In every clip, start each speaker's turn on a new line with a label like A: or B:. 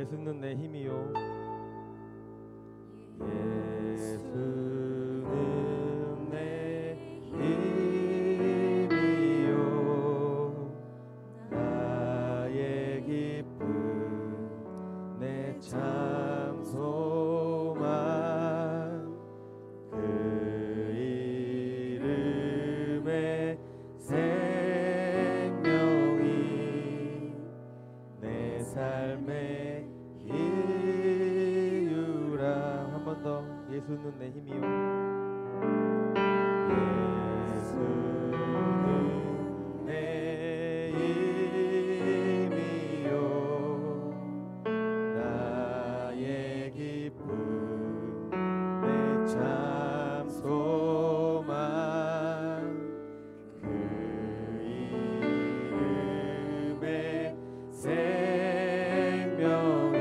A: 예수는 내 힘이요. 예수는 내 힘이요. 나의 기쁨 내 참 소망. 그 이름의 생명이 내 삶의 이유라. 한 번 더. 예수는 내 힘이요. 예수는 내 힘이요. 나의 기쁨 내 참 소망. 그 이름의 생명이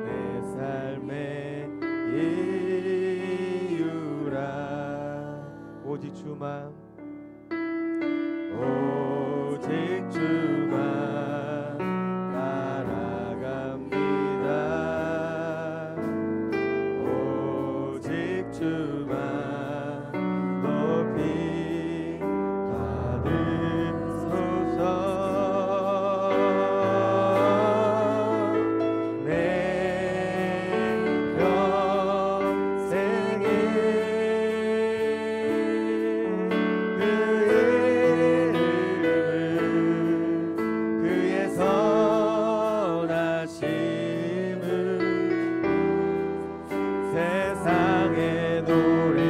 A: 내 삶의 이유라. 오직 주만, 오직 주만 따라갑니다. 오직 주만 높이 받으소서. 내 평생에 그 이름을 그의 선하심을 세상에 노래합니다.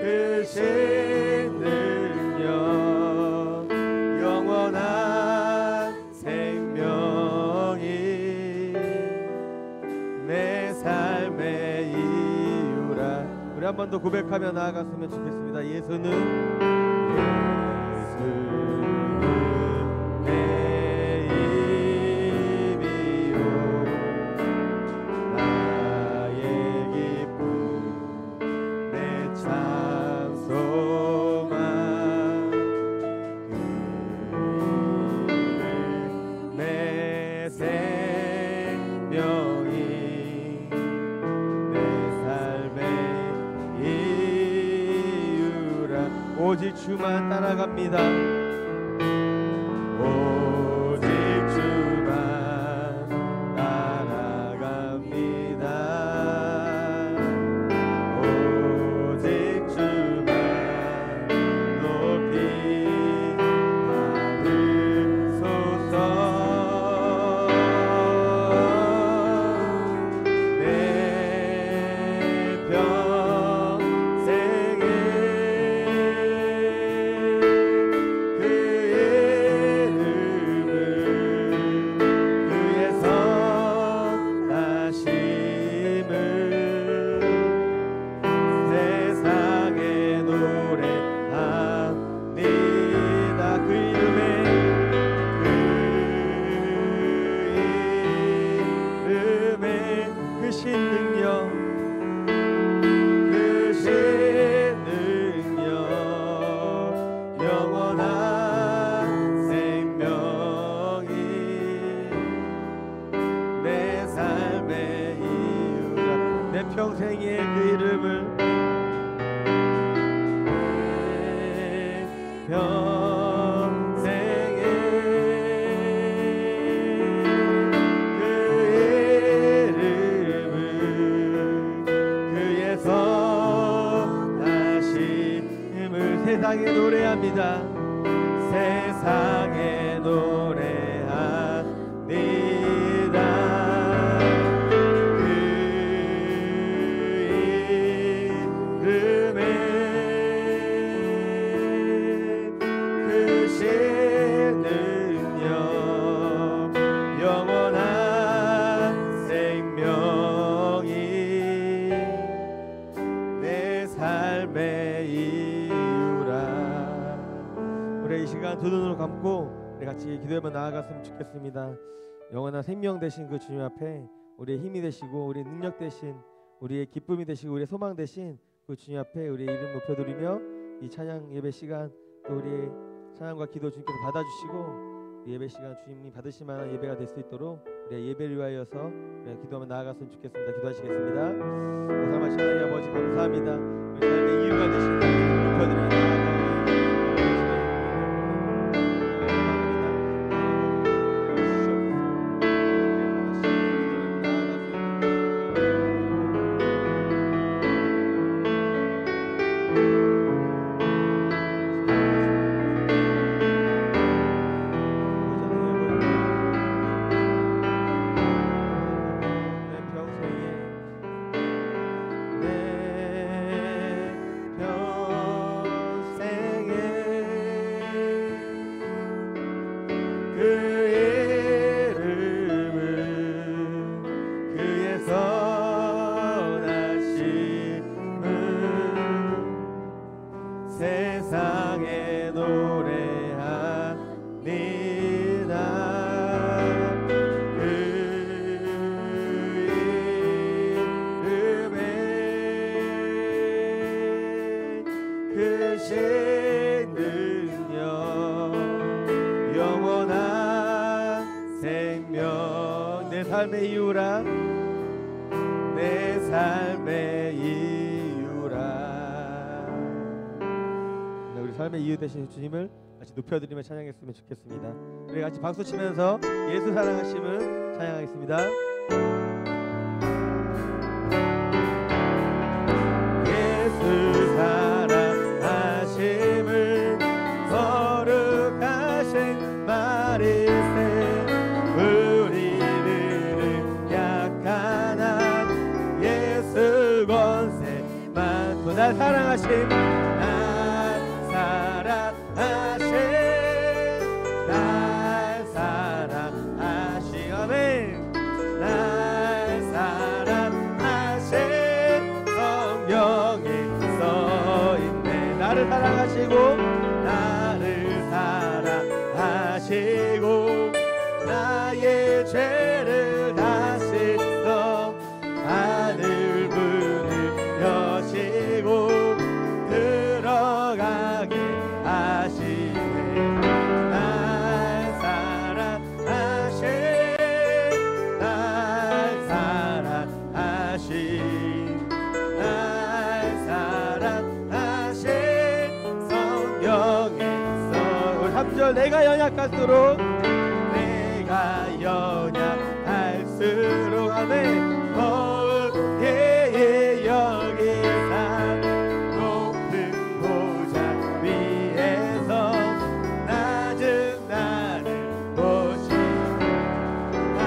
A: 그 능력 영원한 생명이 내 삶의 이유라. 우리 한 번 더 고백하며 나아갔으면 좋겠습니다. 예수는 내 힘이요. 나의 기쁨 내 참 소망. 그 내 생명이 내 삶의 이유라. 오직 주만 따라갑니다. 오직 주만 따라갑니다. 오직 주만 높이 받으소서. 내 평생에 그 이름을 그의 선하심을 세상에 노래합니다. 그 이름의 크신 능력, 크신 능력 영원한 생명이 내 삶의 이유라. 내 평생에 그 이름을 내 평생에 그 이름을 그의 선하심을 세상에 노래합니다. 세상에 노래합니다. 그 이름의 크신 능력 영원한 생명이 내 삶의 이유라. 우리 이 시간 두 눈을 감고 우리 같이 기도하며 나아갔으면 좋겠습니다. 영원한 생명 되신 그 주님 앞에 우리의 힘이 되시고 우리의 능력 되신 우리의 기쁨이 되시고 우리의 소망 되신 그 주님 앞에 우리의 이름 높여드리며 이 찬양 예배 시간 또 우리의 찬양과 기도 주님께서 받아주시고 이 예배 시간 주님이 받으실 만한 예배가 될 수 있도록 우리의 예배를 위하여서 우리가 기도하며 나아갔으면 좋겠습니다. 기도하시겠습니다. 감사하신 하나님 아버지 감사합니다. 우리 삶의 이유가 되신 하나님 높여드립니다.
B: 세상에 노래합니다. 그 이름에 크신 능력 영원한 생명
A: 내 삶의 이유라
B: 내 삶의 이유라.
A: 우리 삶의 이유 되신 주님을 같이 높여드리며 찬양했으면 좋겠습니다. 우리 같이 박수 치면서 예수 사랑하심을 찬양하겠습니다.
B: 예수 사랑하심을 거룩하신 말일세 우리들은 약한 한 예수 권세 많고 날 사랑하심 날 사랑하심 아멘. 날 사랑하신 성경에 써있네.
A: 나를 사랑하시고
B: 나를 사랑하시고 나의 죄를 다 씻어 하늘 문을 여시고 들어가게 하시네. 날 사랑하신 날 사랑하신 날 사랑하신 성경에서
A: 우리 3절 내가 연약할수록
B: 내가 연약할수록 아멘 더욱 예의 여기사 높은 보좌 위에서 낮은 나를 보시고 날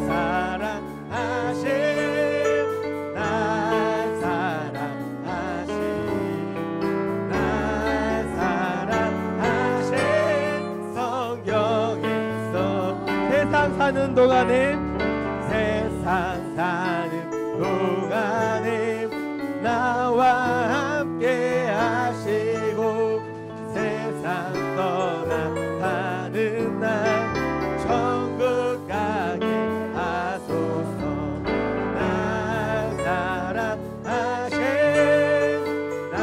B: 사랑하신 날 사랑하신 날 사랑하신 성경에서
A: 세상 사는 동안에
B: 세상 사는 동안에 나와 함께 하시고 세상 떠나가는 날 천국 가게 하소서. 날 사랑하신 날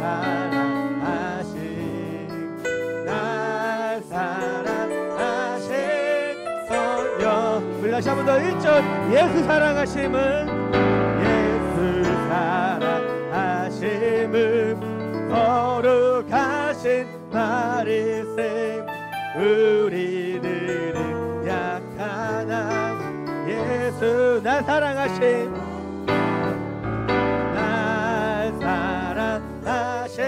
B: 사랑하신 날 사랑하신 성경
A: 우리 다시 한 번 더 1절 예수 사랑하심은
B: 예수 사랑하심은 거룩하신 말일세 우리들은 약한 한 예수
A: 날 사랑하심
B: 날 사랑하신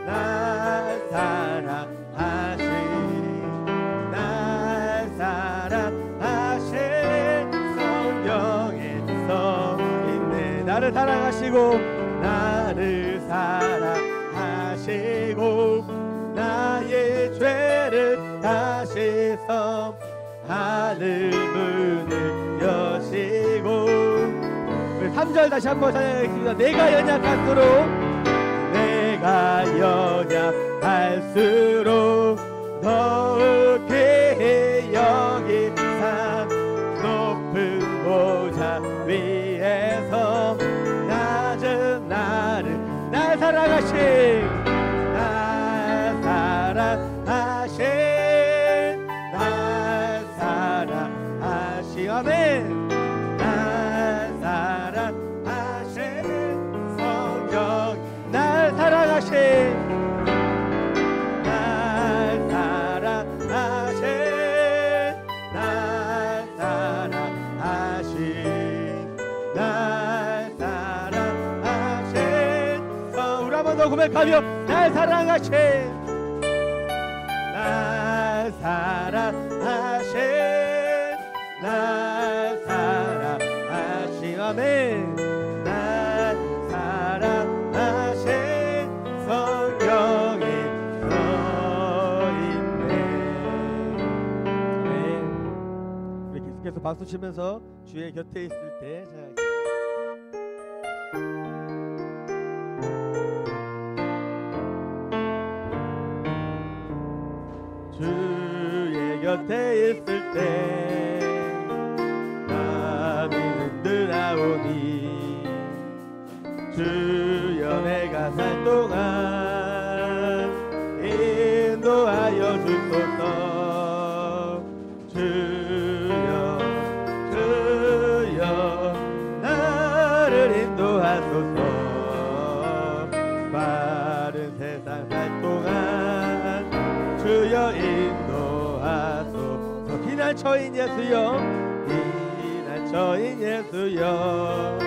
B: 날 사랑하신 날 사랑하신 성경에 써있네.
A: 나를 사랑하시고
B: 나를 사랑하시고 나의 죄를 다 씻어 하늘 문을 여시고
A: 3절 다시 한번 찬양하겠습니다. 내가 연약할수록
B: 내가 연약할수록 더욱 귀히 여기사 높은 보좌 위 사랑하신 날 사랑하신 아멘 날 사랑하신 성령 날 사랑하신 날 사랑하신 날 사랑하신 날 사랑하신 우리 한 번 더 고백하며 날 사랑하신 날 사랑하신 날 사랑하신 아멘 날 사랑하신 성령이 서있네
A: 아멘. 우리 계속해서 박수 치면서 주의 곁에 있을 때
B: 주의 곁에 있을 때 마음이 흔들어오니 주여 내가 살 동안 인도하여 주소서 주여 주여 나를 인도하소서 마른 세상 살 동안 주여 인도하소서 피난처인 예수여 피난처인 예수여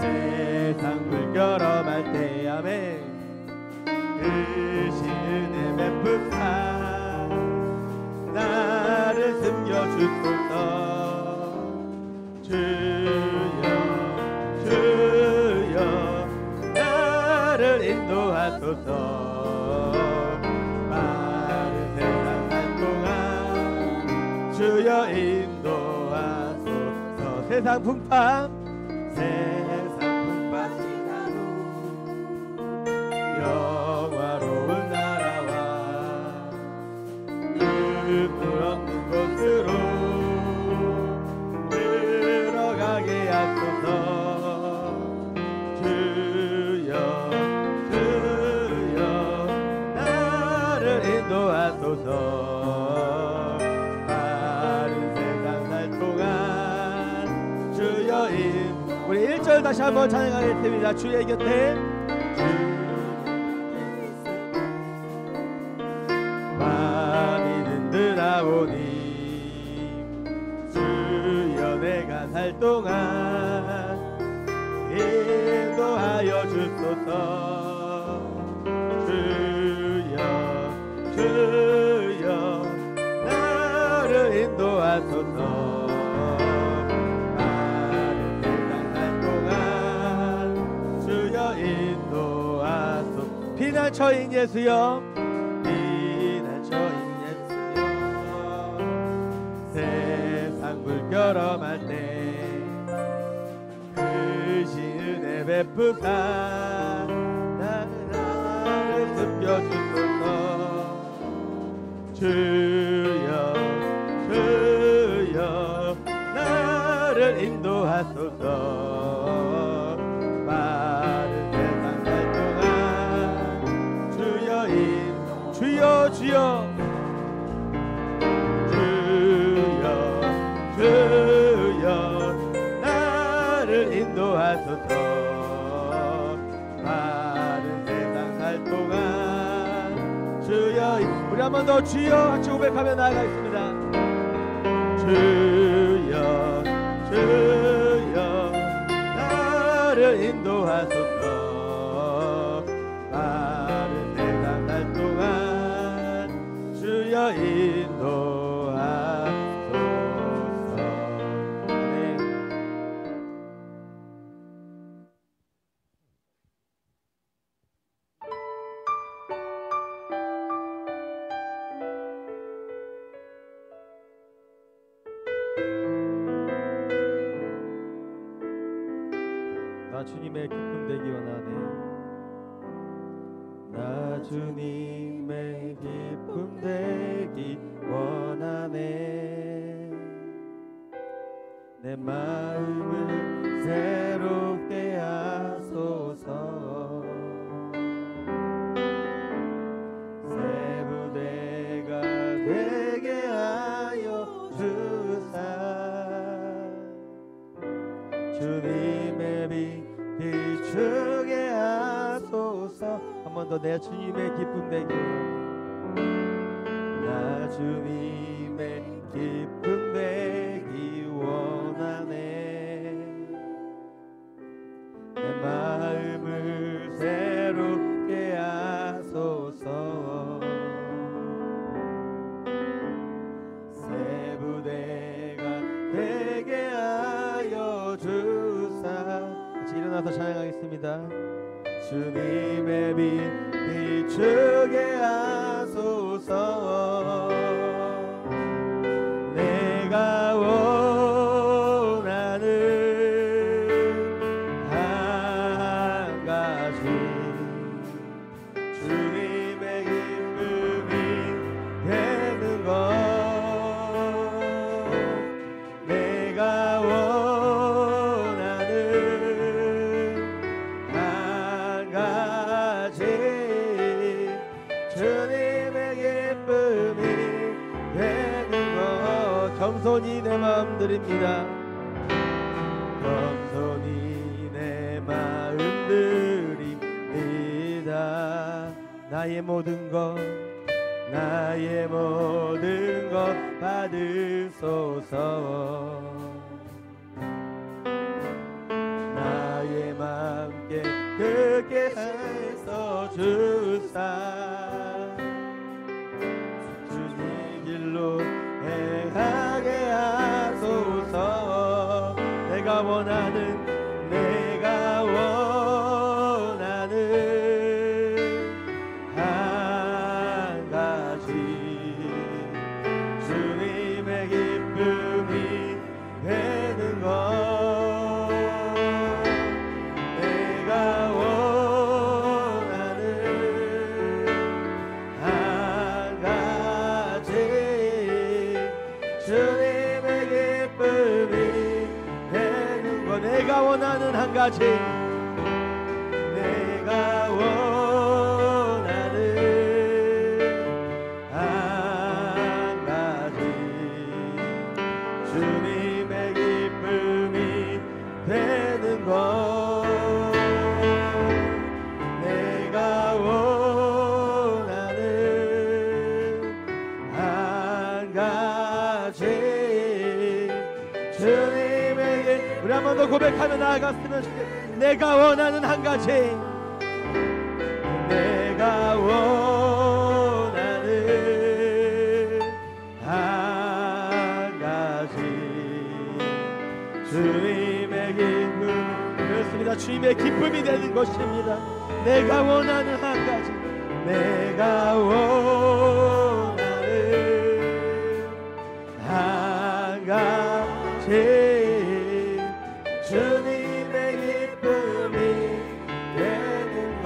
B: 세상 물결어말 때 아멘 크신 은혜 베푸사 나를 숨겨주소서 주여 주여 나를 인도하소서 주여 인도하소서 세상 풍파 지나고 영화로운 나라와 끝물 없는 곳으로 들어가게 하소서 주여 주여 나를 인도하소서 우리 1절 다시 한번 찬양하겠습니다. 주의 곁에 마음이 흔들어오니 주여 내가 살 동안 인도하여 주소서 주여 주여 나를 인도하소서 피난처인 예수여 피난처인 예수여 세상 물결어말 때 크신 은혜 베푸사 나를 숨겨주소서 주여 주여 나를 인도하소서 주여 주여 주여 주여 나를 인도하소서 마른 세상 살 동안 주여 우리 한 번 더 주여 같이 고백하며 나아가겠습니다. 주여 주여 나를 인도하소서 주여 인도하소서. 아멘.
A: 나 주님의 기쁨 되기 원하네.
B: 나 주님의 기쁨 되기 원하네. 내 마음을 새롭게 하소서. 새 부대
A: 더 내 주님의 기쁨 되기 원하네.
B: 나 주님의 기쁨 되기 원하네. 내 마음을 새롭게 하소서. 새 부대가 되게 하여 주사.
A: 같이 일어나서 찬양하겠습니다.
B: 주님의 빛 비추게 하소서. 내가 원하는 한 가지 주님의 기쁨이 되는 것. 내가 원하는 한 가지 주님의 기쁨이 되는 것.
A: 겸손히 내 마음 드립니다.
B: 겸손히 내 마음 드립니다.
A: 나의 모든 것
B: 나의 모든 것 받으소서. 나의 맘 깨끗게 해서 주사. 주님 길로 행하게 하소서. 내가 원하는 한 가지 주님의 기쁨이 되는 것. 내가 원하는 한 가지 주님의 기쁨이 되는 것. 내가 원하는 한 가지 내가 원하는 한 가지 주님의 기쁨이 되는 것. 내가 원하는 한 가지 주님의 기쁨.
A: 우리 한 번 더 고백하며 나아갔으면 좋겠습니다. 내가 원하는 한 가지
B: 내가 원하는 한 가지 주님의 기쁨.
A: 그렇습니다. 주님의 기쁨이 되는 것입니다. 내가 원하는 한 가지
B: 내가 원하는 한 가지 주님의 기쁨이 되는 것.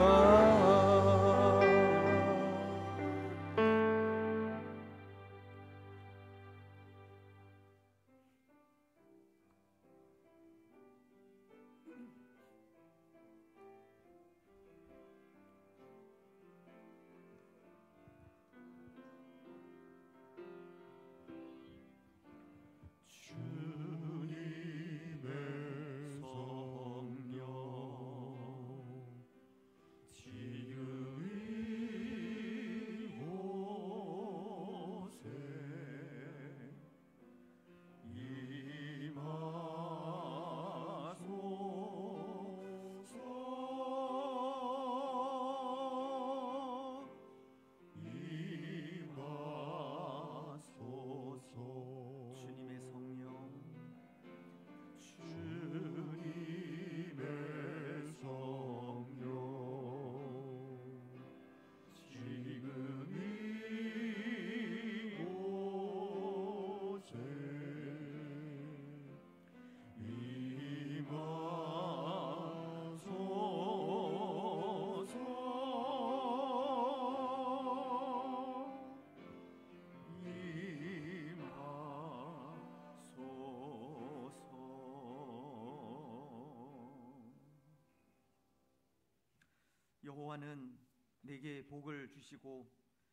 C: 여호와는 내게 복을 주시고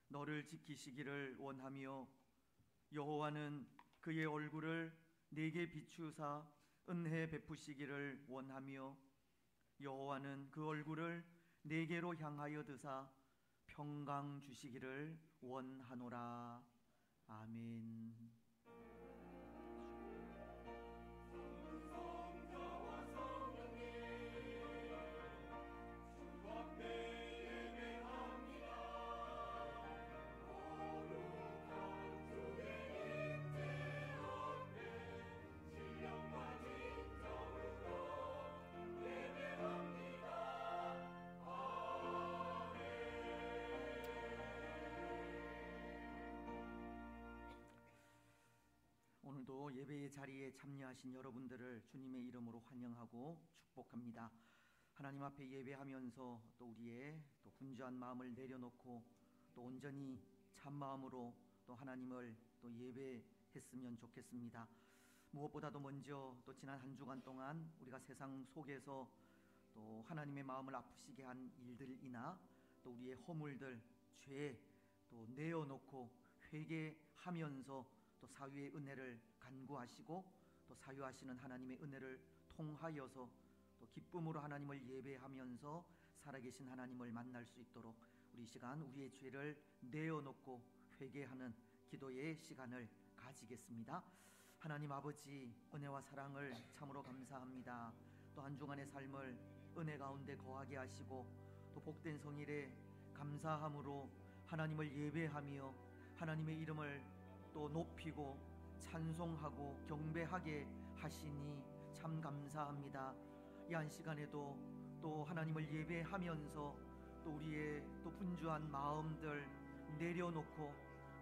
C: 너를 지키시기를 원하며 여호와는 그의 얼굴을 내게 비추사 은혜 베푸시기를 원하며 여호와는 그 얼굴을 내게로 향하여 드사 평강 주시기를 원하노라. 아멘. 오늘도 예배의 자리에 참여하신 여러분들을 주님의 이름으로 환영하고 축복합니다. 하나님 앞에 예배하면서 또 우리의 또 분주한 마음을 내려놓고 또 온전히 참 마음으로 또 하나님을 또 예배했으면 좋겠습니다. 무엇보다도 먼저 또 지난 한 주간 동안 우리가 세상 속에서 또 하나님의 마음을 아프시게 한 일들이나 또 우리의 허물들, 죄 또 내어놓고 회개하면서 또 사유의 은혜를 간구하시고 또 사유하시는 하나님의 은혜를 통하여서 또 기쁨으로 하나님을 예배하면서 살아계신 하나님을 만날 수 있도록 우리 시간 우리의 죄를 내어놓고 회개하는 기도의 시간을 가지겠습니다. 하나님 아버지, 은혜와 사랑을 참으로 감사합니다. 또 한 주간의 삶을 은혜 가운데 거하게 하시고 또 복된 성일에 감사함으로 하나님을 예배하며 하나님의 이름을 또 높이고 찬송하고 경배하게 하시니 참 감사합니다. 이 한 시간에도 또 하나님을 예배하면서 또 우리의 또 분주한 마음들 내려놓고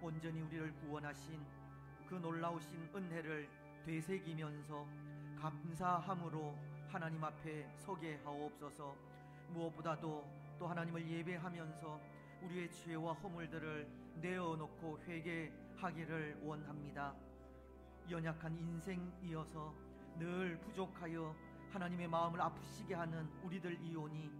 C: 온전히 우리를 구원하신 그 놀라우신 은혜를 되새기면서 감사함으로 하나님 앞에 서게 하옵소서. 무엇보다도 또 하나님을 예배하면서 우리의 죄와 허물들을 내어놓고 회개하기를 원합니다. 연약한 인생이어서 늘 부족하여 하나님의 마음을 아프시게 하는 우리들이오니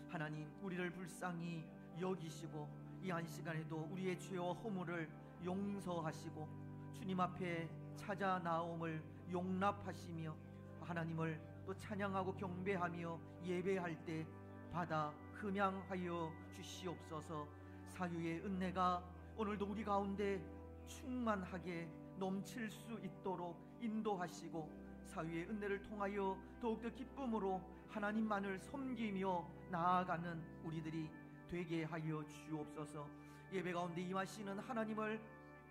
C: 하나님 우리를 불쌍히 여기시고 이 한 시간에도 우리의 죄와 허물을 용서하시고 주님 앞에 찾아 나옴을 용납하시며 하나님을 또 찬양하고 경배하며 예배할 때 받아 흠양하여 주시옵소서. 사유의 은혜가 오늘도 우리 가운데 충만하게 넘칠 수 있도록 인도하시고 사유의 은혜를 통하여 더욱더 기쁨으로 하나님만을 섬기며 나아가는 우리들이 되게 하여 주옵소서. 예배 가운데 임하시는 하나님을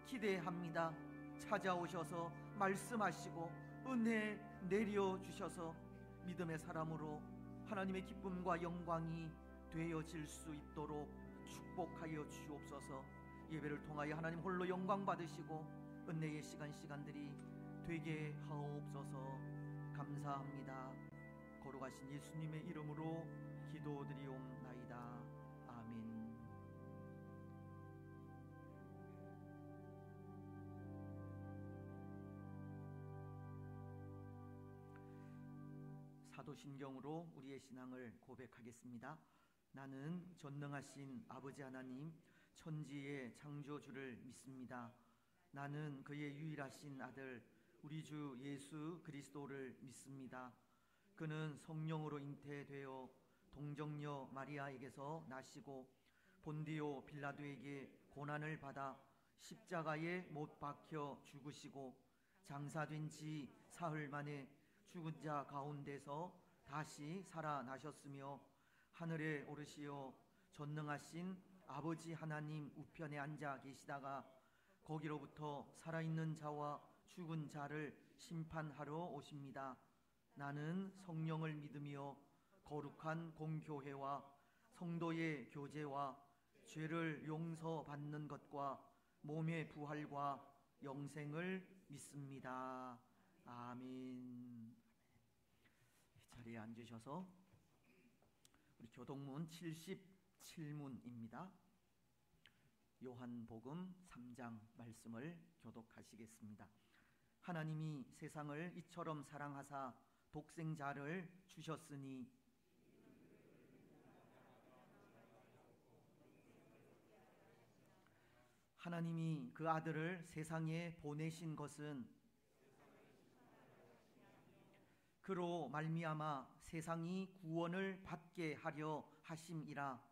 C: 기대합니다. 찾아오셔서 말씀하시고 은혜 내려주셔서 믿음의 사람으로 하나님의 기쁨과 영광이 되어질 수 있도록 축복하여 주옵소서. 예배를 통하여 하나님 홀로 영광 받으시고 은혜의 시간들이 되게 하옵소서. 감사합니다. 거룩하신 예수님의 이름으로 기도드리옵나이다. 아멘. 사도신경으로 우리의 신앙을 고백하겠습니다. 나는 전능하신 아버지 하나님 천지의 창조주를 믿습니다. 나는 그의 유일하신 아들 우리 주 예수 그리스도를 믿습니다. 그는 성령으로 잉태되어 동정녀 마리아에게서 나시고 본디오 빌라도에게 고난을 받아 십자가에 못 박혀 죽으시고 장사된 지 사흘 만에 죽은 자 가운데서 다시 살아나셨으며 하늘에 오르시어 전능하신 아버지 하나님 우편에 앉아 계시다가 거기로부터 살아있는 자와 죽은 자를 심판하러 오십니다. 나는 성령을 믿으며 거룩한 공교회와 성도의 교제와 죄를 용서받는 것과 몸의 부활과 영생을 믿습니다. 아멘. 자리에 앉으셔서 우리 교동문 77문입니다. 요한복음 3장 말씀을 교독하시겠습니다. 하나님이 세상을 이처럼 사랑하사 독생자를 주셨으니 하나님이 그 아들을 세상에 보내신 것은 그로 말미암아 세상이 구원을 받게 하려 하심이라.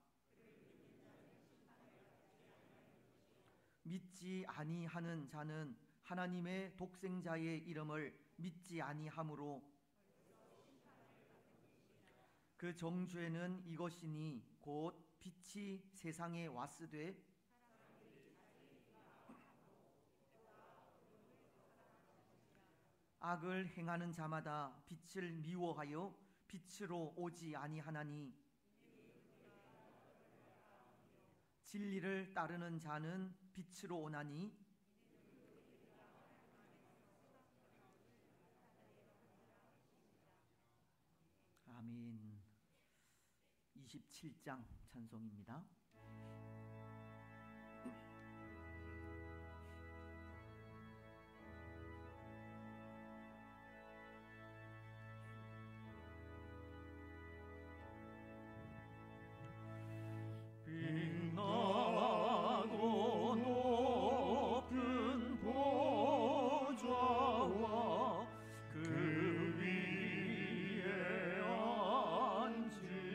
C: 믿지 아니하는 자는 하나님의 독생자의 이름을 믿지 아니하므로 그 정죄는 이것이니 곧 빛이 세상에 왔으되 악을 행하는 자마다 빛을 미워하여 빛으로 오지 아니하나니 진리를 따르는 자는 빛으로 오나니 아멘. 27장 찬송입니다. 빛나고 높은 보좌와 그 위에 앉으신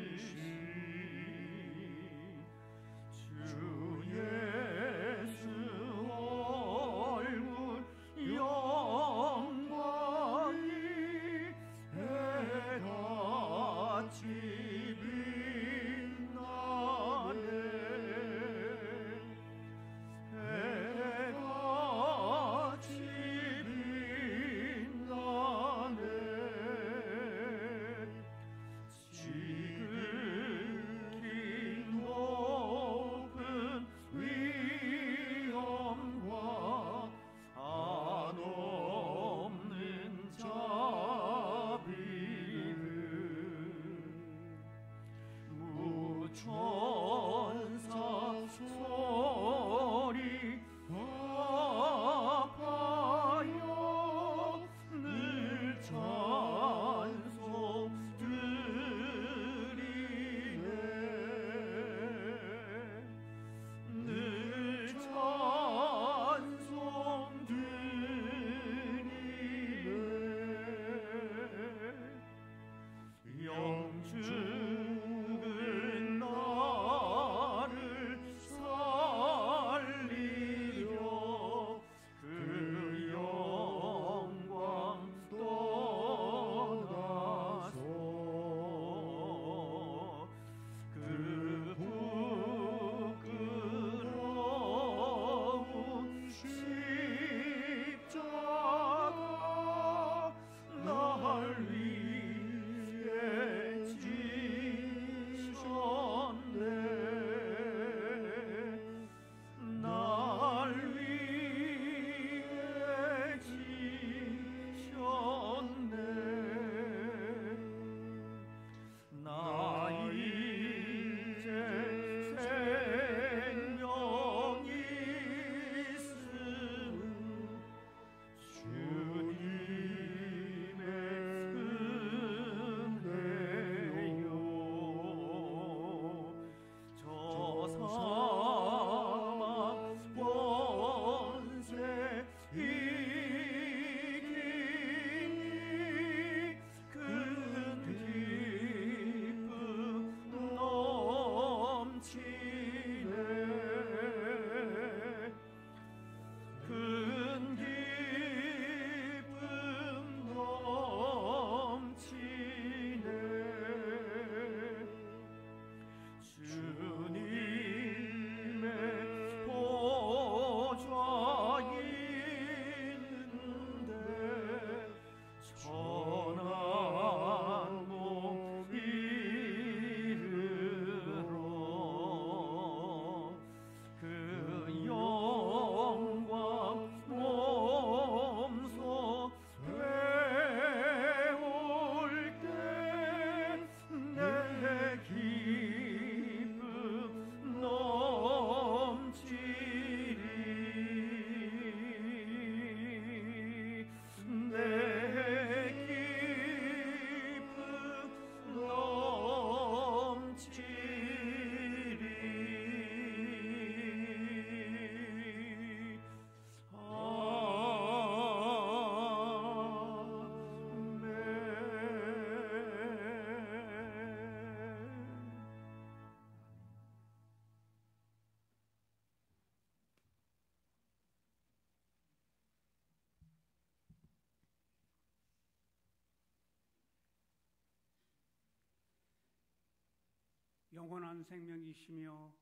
D: 영원한 생명이시며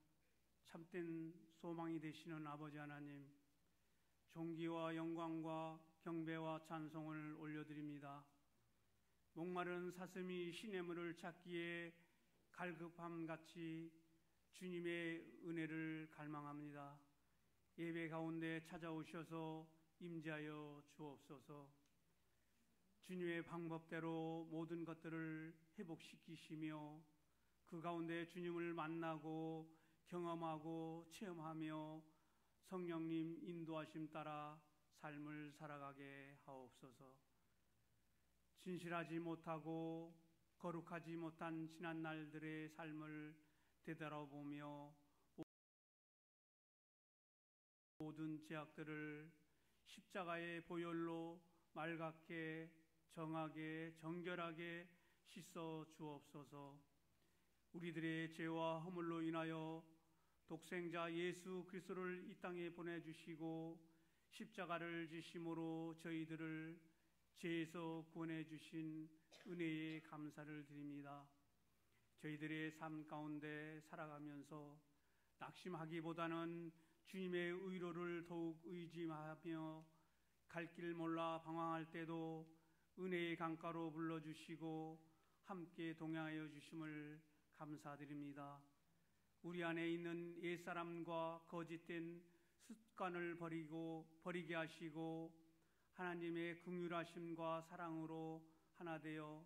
D: 참된 소망이 되시는 아버지 하나님, 존귀와 영광과 경배와 찬송을 올려드립니다. 목마른 사슴이 시냇물을 찾기에 갈급함같이 주님의 은혜를 갈망합니다. 예배 가운데 찾아오셔서 임재하여 주옵소서. 주님의 방법대로 모든 것들을 회복시키시며 그 가운데 주님을 만나고 경험하고 체험하며 성령님 인도하심 따라 삶을 살아가게 하옵소서. 진실하지 못하고 거룩하지 못한 지난 날들의 삶을 되돌아보며 모든 죄악들을 십자가의 보혈로 맑게 정하게 정결하게 씻어 주옵소서. 우리들의 죄와 허물로 인하여 독생자 예수 그리스도를 이 땅에 보내주시고 십자가를 지심으로 저희들을 죄에서 구원해 주신 은혜에 감사를 드립니다. 저희들의 삶 가운데 살아가면서 낙심하기보다는 주님의 의로를 더욱 의지하며 갈 길 몰라 방황할 때도 은혜의 강가로 불러주시고 함께 동행하여 주심을 감사드립니다. 우리 안에 있는 옛사람과 거짓된 습관을 버리게 하시고 하나님의 긍휼하심과 사랑으로 하나 되어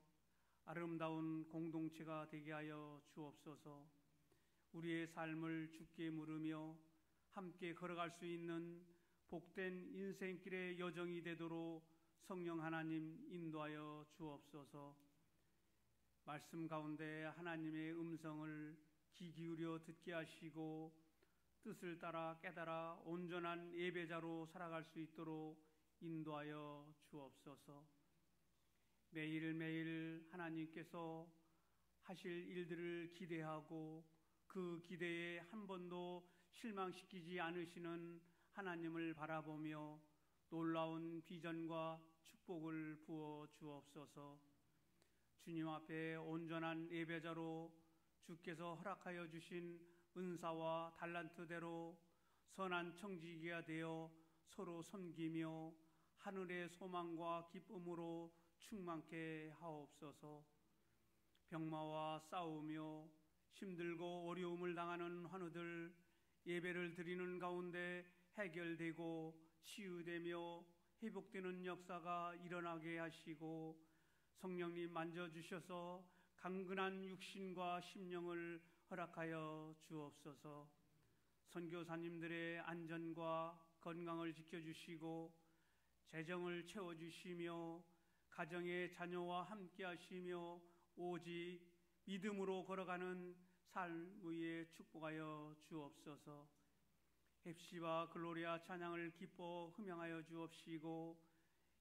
D: 아름다운 공동체가 되게 하여 주옵소서. 우리의 삶을 주께 물으며 함께 걸어갈 수 있는 복된 인생길의 여정이 되도록 성령 하나님 인도하여 주옵소서. 말씀 가운데 하나님의 음성을 귀 기울여 듣게 하시고 뜻을 따라 깨달아 온전한 예배자로 살아갈 수 있도록 인도하여 주옵소서. 매일매일 하나님께서 하실 일들을 기대하고 그 기대에 한 번도 실망시키지 않으시는 하나님을 바라보며 놀라운 비전과 축복을 부어 주옵소서. 주님 앞에 온전한 예배자로 주께서 허락하여 주신 은사와 달란트대로 선한 청지기가 되어 서로 섬기며 하늘의 소망과 기쁨으로 충만케 하옵소서. 병마와 싸우며 힘들고 어려움을 당하는 환우들 예배를 드리는 가운데 해결되고 치유되며 회복되는 역사가 일어나게 하시고 성령님 만져주셔서 강건한 육신과 심령을 허락하여 주옵소서. 선교사님들의 안전과 건강을 지켜주시고 재정을 채워주시며 가정의 자녀와 함께 하시며 오직 믿음으로 걸어가는 삶 위에 축복하여 주옵소서. 헵시와 글로리아 찬양을 기뻐 흠양하여 주옵시고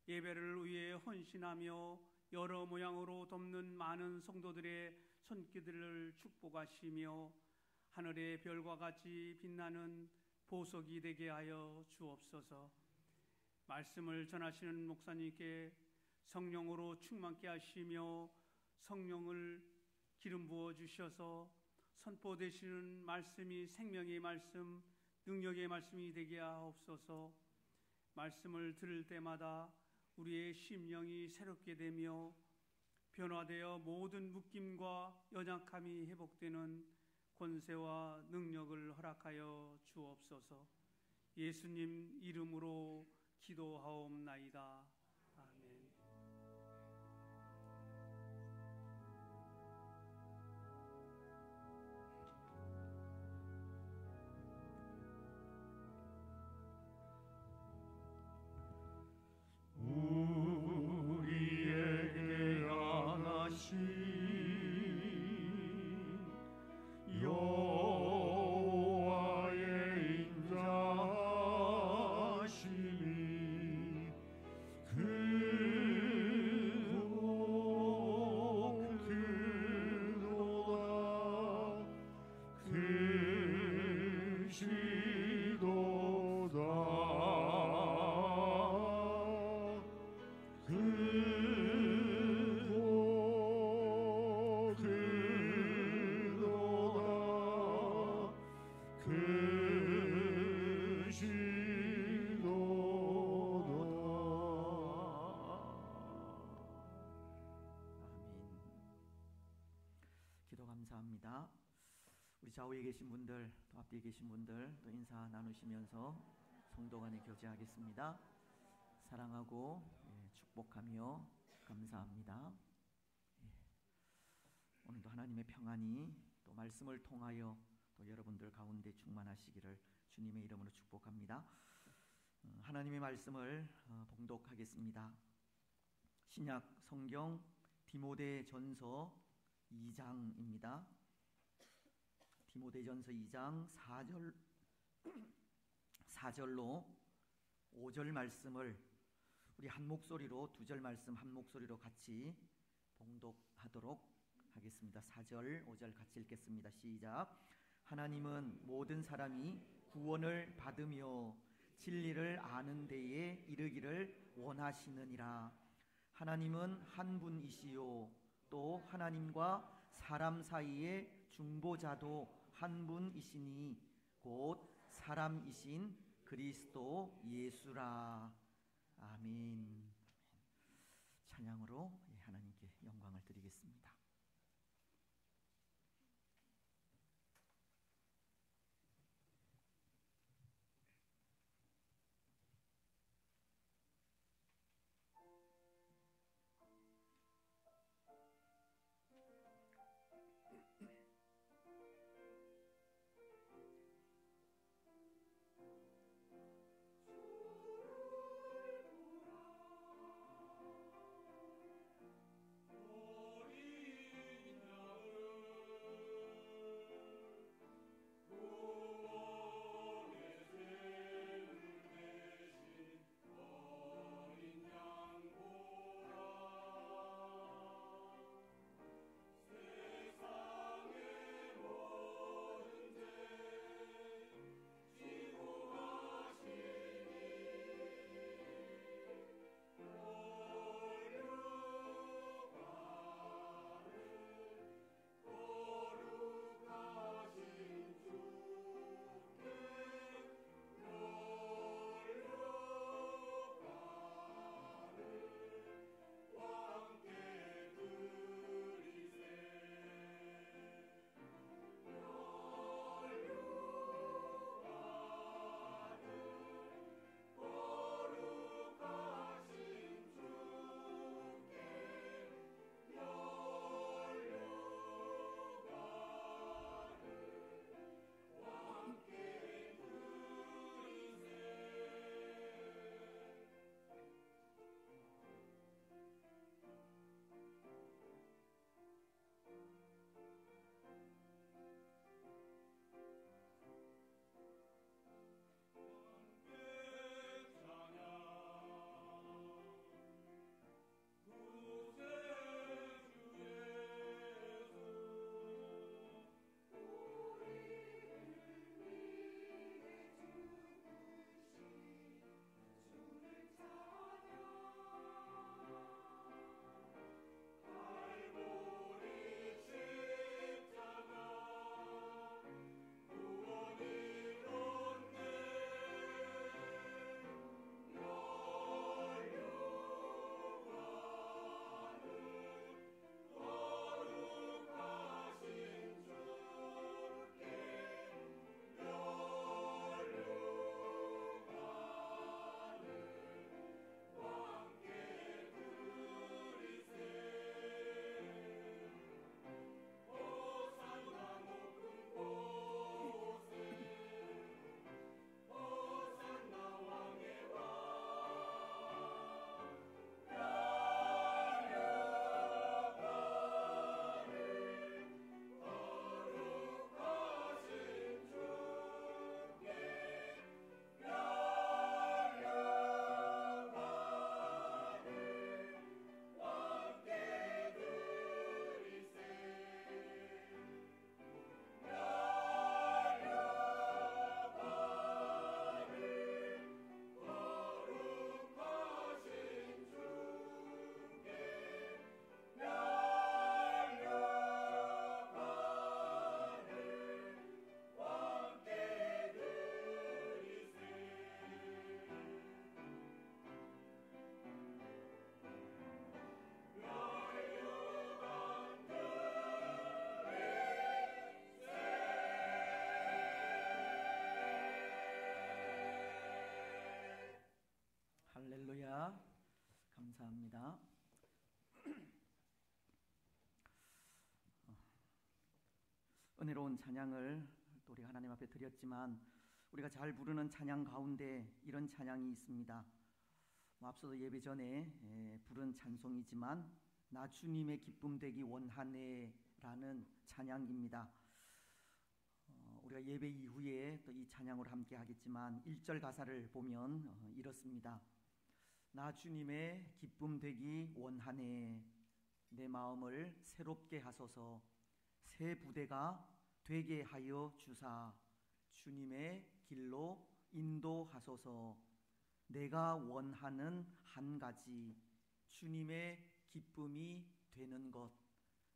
D: 예배를 위해 헌신하며 여러 모양으로 돕는 많은 성도들의 손길들을 축복하시며 하늘의 별과 같이 빛나는 보석이 되게 하여 주옵소서. 말씀을 전하시는 목사님께 성령으로 충만케 하시며 성령을 기름 부어 주셔서 선포되시는 말씀이 생명의 말씀, 능력의 말씀이 되게 하옵소서. 말씀을 들을 때마다 우리의 심령이 새롭게 되며 변화되어 모든 묶임과 연약함이 회복되는 권세와 능력을 허락하여 주옵소서. 예수님 이름으로 기도하옵나이다. 아멘.
B: 우리에게 하나씩 여호와의 인자심이 그
C: 좌우에 계신 분들, 또 앞뒤에 계신 분들 또 인사 나누시면서 성도 간에 교제하겠습니다. 사랑하고 축복하며 감사합니다. 오늘도 하나님의 평안이 또 말씀을 통하여 또 여러분들 가운데 충만하시기를 주님의 이름으로 축복합니다. 하나님의 말씀을 봉독하겠습니다. 신약 성경 디모데전서 2장입니다. 디모데전서 2장 4절로 5절 말씀을 우리 한 목소리로, 2절 말씀 한 목소리로 같이 봉독하도록 하겠습니다. 4절, 5절 같이 읽겠습니다. 시작. 하나님은 모든 사람이 구원을 받으며 진리를 아는 데에 이르기를 원하시느니라. 하나님은 한 분이시요 또 하나님과 사람 사이의 중보자도 한 분이시니 곧 사람이신 그리스도 예수라. 아멘. 찬양으로 하나님께 영광을 드리겠습니다.
E: 우리
C: 할렐루야. 감사합니다. 은혜로운 찬양을 또 우리가 하나님 앞에 드렸지만 우리가 잘 부르는 찬양 가운데 이런 찬양이 있습니다. 앞서도 예배 전에 부른 찬송이지만 나 주님의 기쁨 되기 원하네 라는 찬양입니다. 우리가 예배 이후에 또 이 찬양으로 함께 하겠지만 1절 가사를 보면 이렇습니다. 나 주님의 기쁨 되기 원하네. 내 마음을 새롭게 하소서. 새 부대가 되게 하여 주사. 주님의 길로 인도하소서. 내가 원하는 한 가지 주님의 기쁨이 되는 것.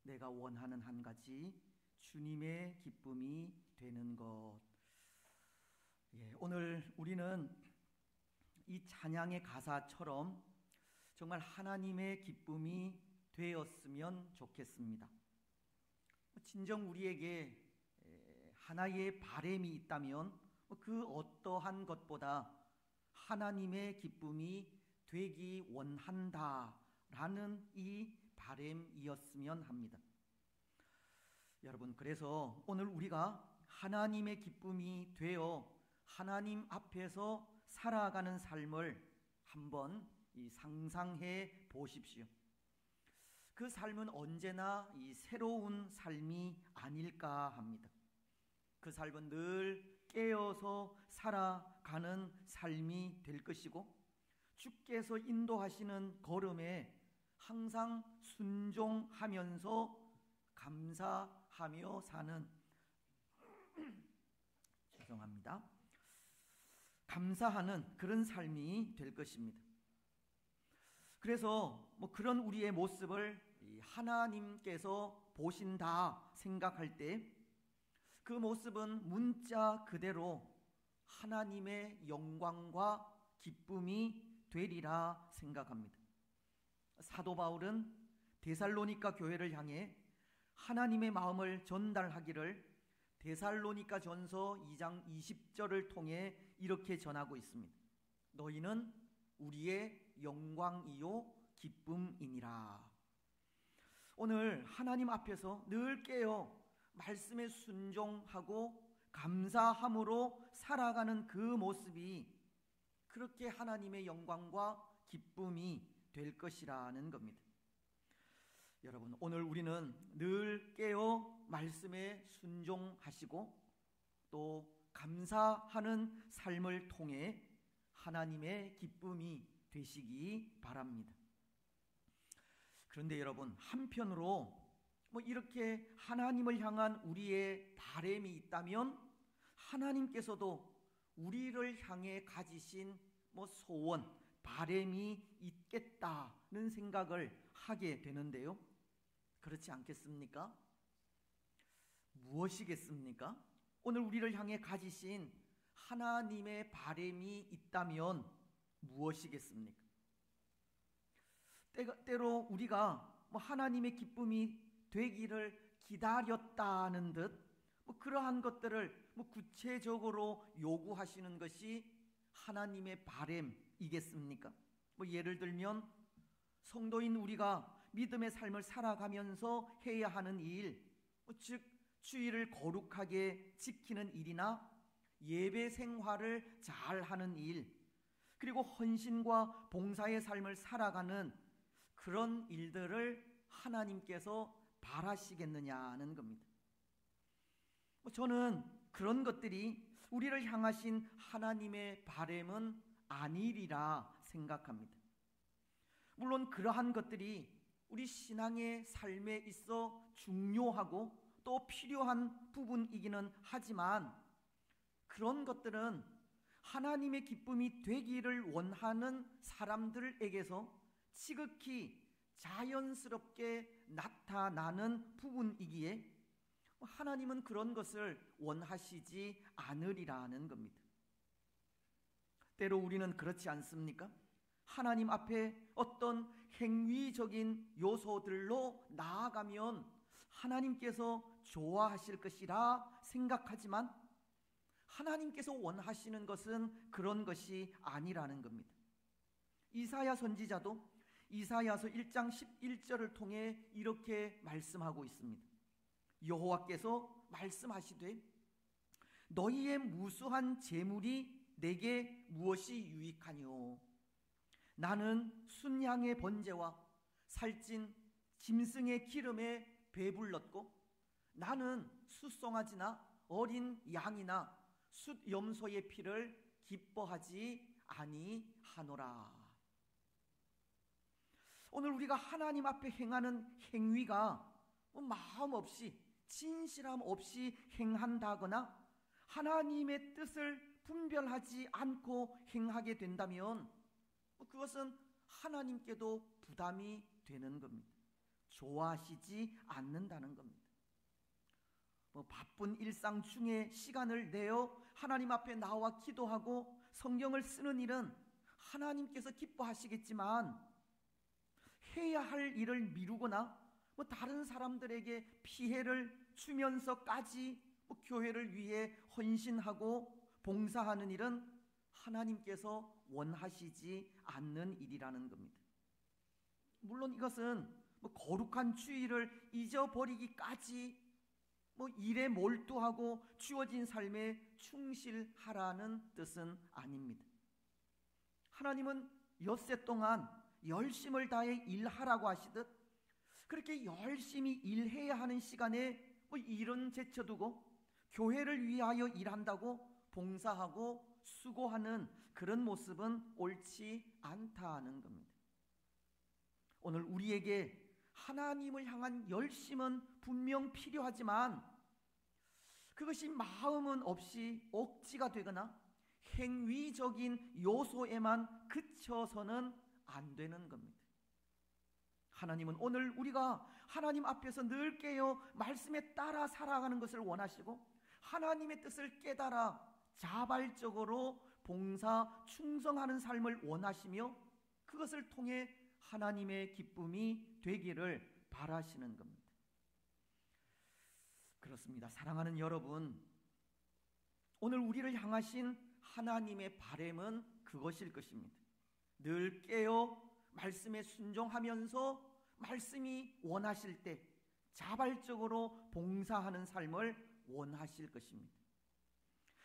C: 내가 원하는 한 가지 주님의 기쁨이 되는 것. 오늘 우리는 이 찬양의 가사처럼 정말 하나님의 기쁨이 되었으면 좋겠습니다. 진정 우리에게 하나의 바람이 있다면 그 어떠한 것보다 하나님의 기쁨이 되기 원한다라는 이 바람이었으면 합니다. 여러분, 그래서 오늘 우리가 하나님의 기쁨이 되어 하나님 앞에서 살아가는 삶을 한번 상상해 보십시오. 그 삶은 언제나 이 새로운 삶이 아닐까 합니다. 그 삶은 늘 깨어서 살아가는 삶이 될 것이고 주께서 인도하시는 걸음에 항상 순종하면서 감사하며 사는 죄송합니다. 감사하는 그런 삶이 될 것입니다. 그래서 그런 우리의 모습을 하나님께서 보신다 생각할 때 그 모습은 문자 그대로 하나님의 영광과 기쁨이 되리라 생각합니다. 사도 바울은 데살로니가 교회를 향해 하나님의 마음을 전달하기를 데살로니가 전서 2장 20절을 통해 이렇게 전하고 있습니다. 너희는 우리의 영광이요 기쁨이니라. 오늘 하나님 앞에서 늘 깨어 말씀에 순종하고 감사함으로 살아가는 그 모습이 그렇게 하나님의 영광과 기쁨이 될 것이라는 겁니다. 여러분, 오늘 우리는 늘 깨어 말씀에 순종하시고 또 감사하는 삶을 통해 하나님의 기쁨이 되시기 바랍니다. 그런데 여러분, 한편으로 이렇게 하나님을 향한 우리의 바람이 있다면 하나님께서도 우리를 향해 가지신 소원, 바람이 있겠다는 생각을 하게 되는데요. 그렇지 않겠습니까? 무엇이겠습니까? 오늘 우리를 향해 가지신 하나님의 바람이 있다면 무엇이겠습니까? 때로 우리가 하나님의 기쁨이 되기를 기다렸다는 듯 그러한 것들을 구체적으로 요구하시는 것이 하나님의 바람이겠습니까? 예를 들면 성도인 우리가 믿음의 삶을 살아가면서 해야 하는 일, 즉 주일을 거룩하게 지키는 일이나 예배 생활을 잘하는 일, 그리고 헌신과 봉사의 삶을 살아가는 그런 일들을 하나님께서 바라시겠느냐는 겁니다. 저는 그런 것들이 우리를 향하신 하나님의 바람은 아니리라 생각합니다. 물론 그러한 것들이 우리 신앙의 삶에 있어 중요하고 또 필요한 부분이기는 하지만 그런 것들은 하나님의 기쁨이 되기를 원하는 사람들에게서 지극히 자연스럽게 나타나는 부분이기에 하나님은 그런 것을 원하시지 않으리라는 겁니다. 때로 우리는 그렇지 않습니까? 하나님 앞에 어떤 행위적인 요소들로 나아가면 하나님께서 좋아하실 것이라 생각하지만 하나님께서 원하시는 것은 그런 것이 아니라는 겁니다. 이사야 선지자도 이사야서 1장 11절을 통해 이렇게 말씀하고 있습니다. 여호와께서 말씀하시되 너희의 무수한 재물이 내게 무엇이 유익하뇨? 나는 순양의 번제와 살찐 짐승의 기름에 배불렀고 나는 숫송아지나 어린 양이나 숫염소의 피를 기뻐하지 아니하노라. 오늘 우리가 하나님 앞에 행하는 행위가 마음 없이 진실함 없이 행한다거나 하나님의 뜻을 분별하지 않고 행하게 된다면 그것은 하나님께도 부담이 되는 겁니다. 좋아하시지 않는다는 겁니다. 바쁜 일상 중에 시간을 내어 하나님 앞에 나와 기도하고 성경을 쓰는 일은 하나님께서 기뻐하시겠지만 해야 할 일을 미루거나 다른 사람들에게 피해를 주면서까지 교회를 위해 헌신하고 봉사하는 일은 하나님께서 원하시지 않는 일이라는 겁니다. 물론 이것은 거룩한 주의를 잊어버리기까지 일에 몰두하고 주어진 삶에 충실하라는 뜻은 아닙니다. 하나님은 엿새 동안 열심을 다해 일하라고 하시듯 그렇게 열심히 일해야 하는 시간에 일은 제쳐두고 교회를 위하여 일한다고 봉사하고 수고하는 그런 모습은 옳지 않다는 겁니다. 오늘 우리에게 하나님을 향한 열심은 분명 필요하지만 그것이 마음은 없이 억지가 되거나 행위적인 요소에만 그쳐서는 안 되는 겁니다. 하나님은 오늘 우리가 하나님 앞에서 늘 깨어 말씀에 따라 살아가는 것을 원하시고 하나님의 뜻을 깨달아 자발적으로 봉사 충성하는 삶을 원하시며 그것을 통해 하나님의 기쁨이 되기를 바라시는 겁니다. 그렇습니다. 사랑하는 여러분, 오늘 우리를 향하신 하나님의 바람은 그것일 것입니다. 늘 깨어 말씀에 순종하면서 말씀이 원하실 때 자발적으로 봉사하는 삶을 원하실 것입니다.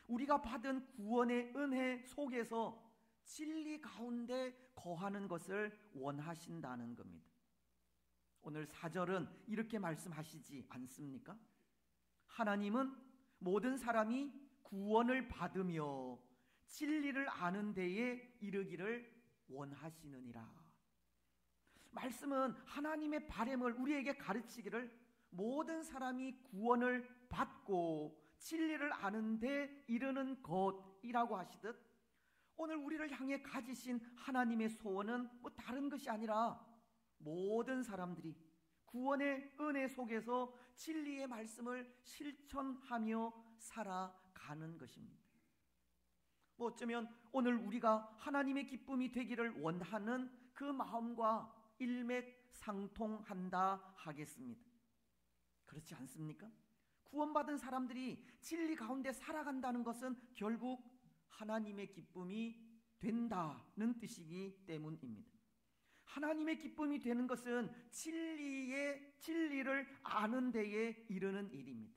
C: 우리가 받은 구원의 은혜 속에서 진리 가운데 거하는 것을 원하신다는 겁니다. 오늘 4절은 이렇게 말씀하시지 않습니까? 하나님은 모든 사람이 구원을 받으며 진리를 아는 데에 이르기를 원하시느니라. 말씀은 하나님의 바람을 우리에게 가르치기를 모든 사람이 구원을 받고 진리를 아는 데 이르는 것이라고 하시듯 오늘 우리를 향해 가지신 하나님의 소원은 다른 것이 아니라 모든 사람들이 구원의 은혜 속에서 진리의 말씀을 실천하며 살아가는 것입니다. 어쩌면 오늘 우리가 하나님의 기쁨이 되기를 원하는 그 마음과 일맥상통한다 하겠습니다. 그렇지 않습니까? 구원받은 사람들이 진리 가운데 살아간다는 것은 결국 하나님의 기쁨이 된다는 뜻이기 때문입니다. 하나님의 기쁨이 되는 것은 진리를 아는 데에 이르는 일입니다.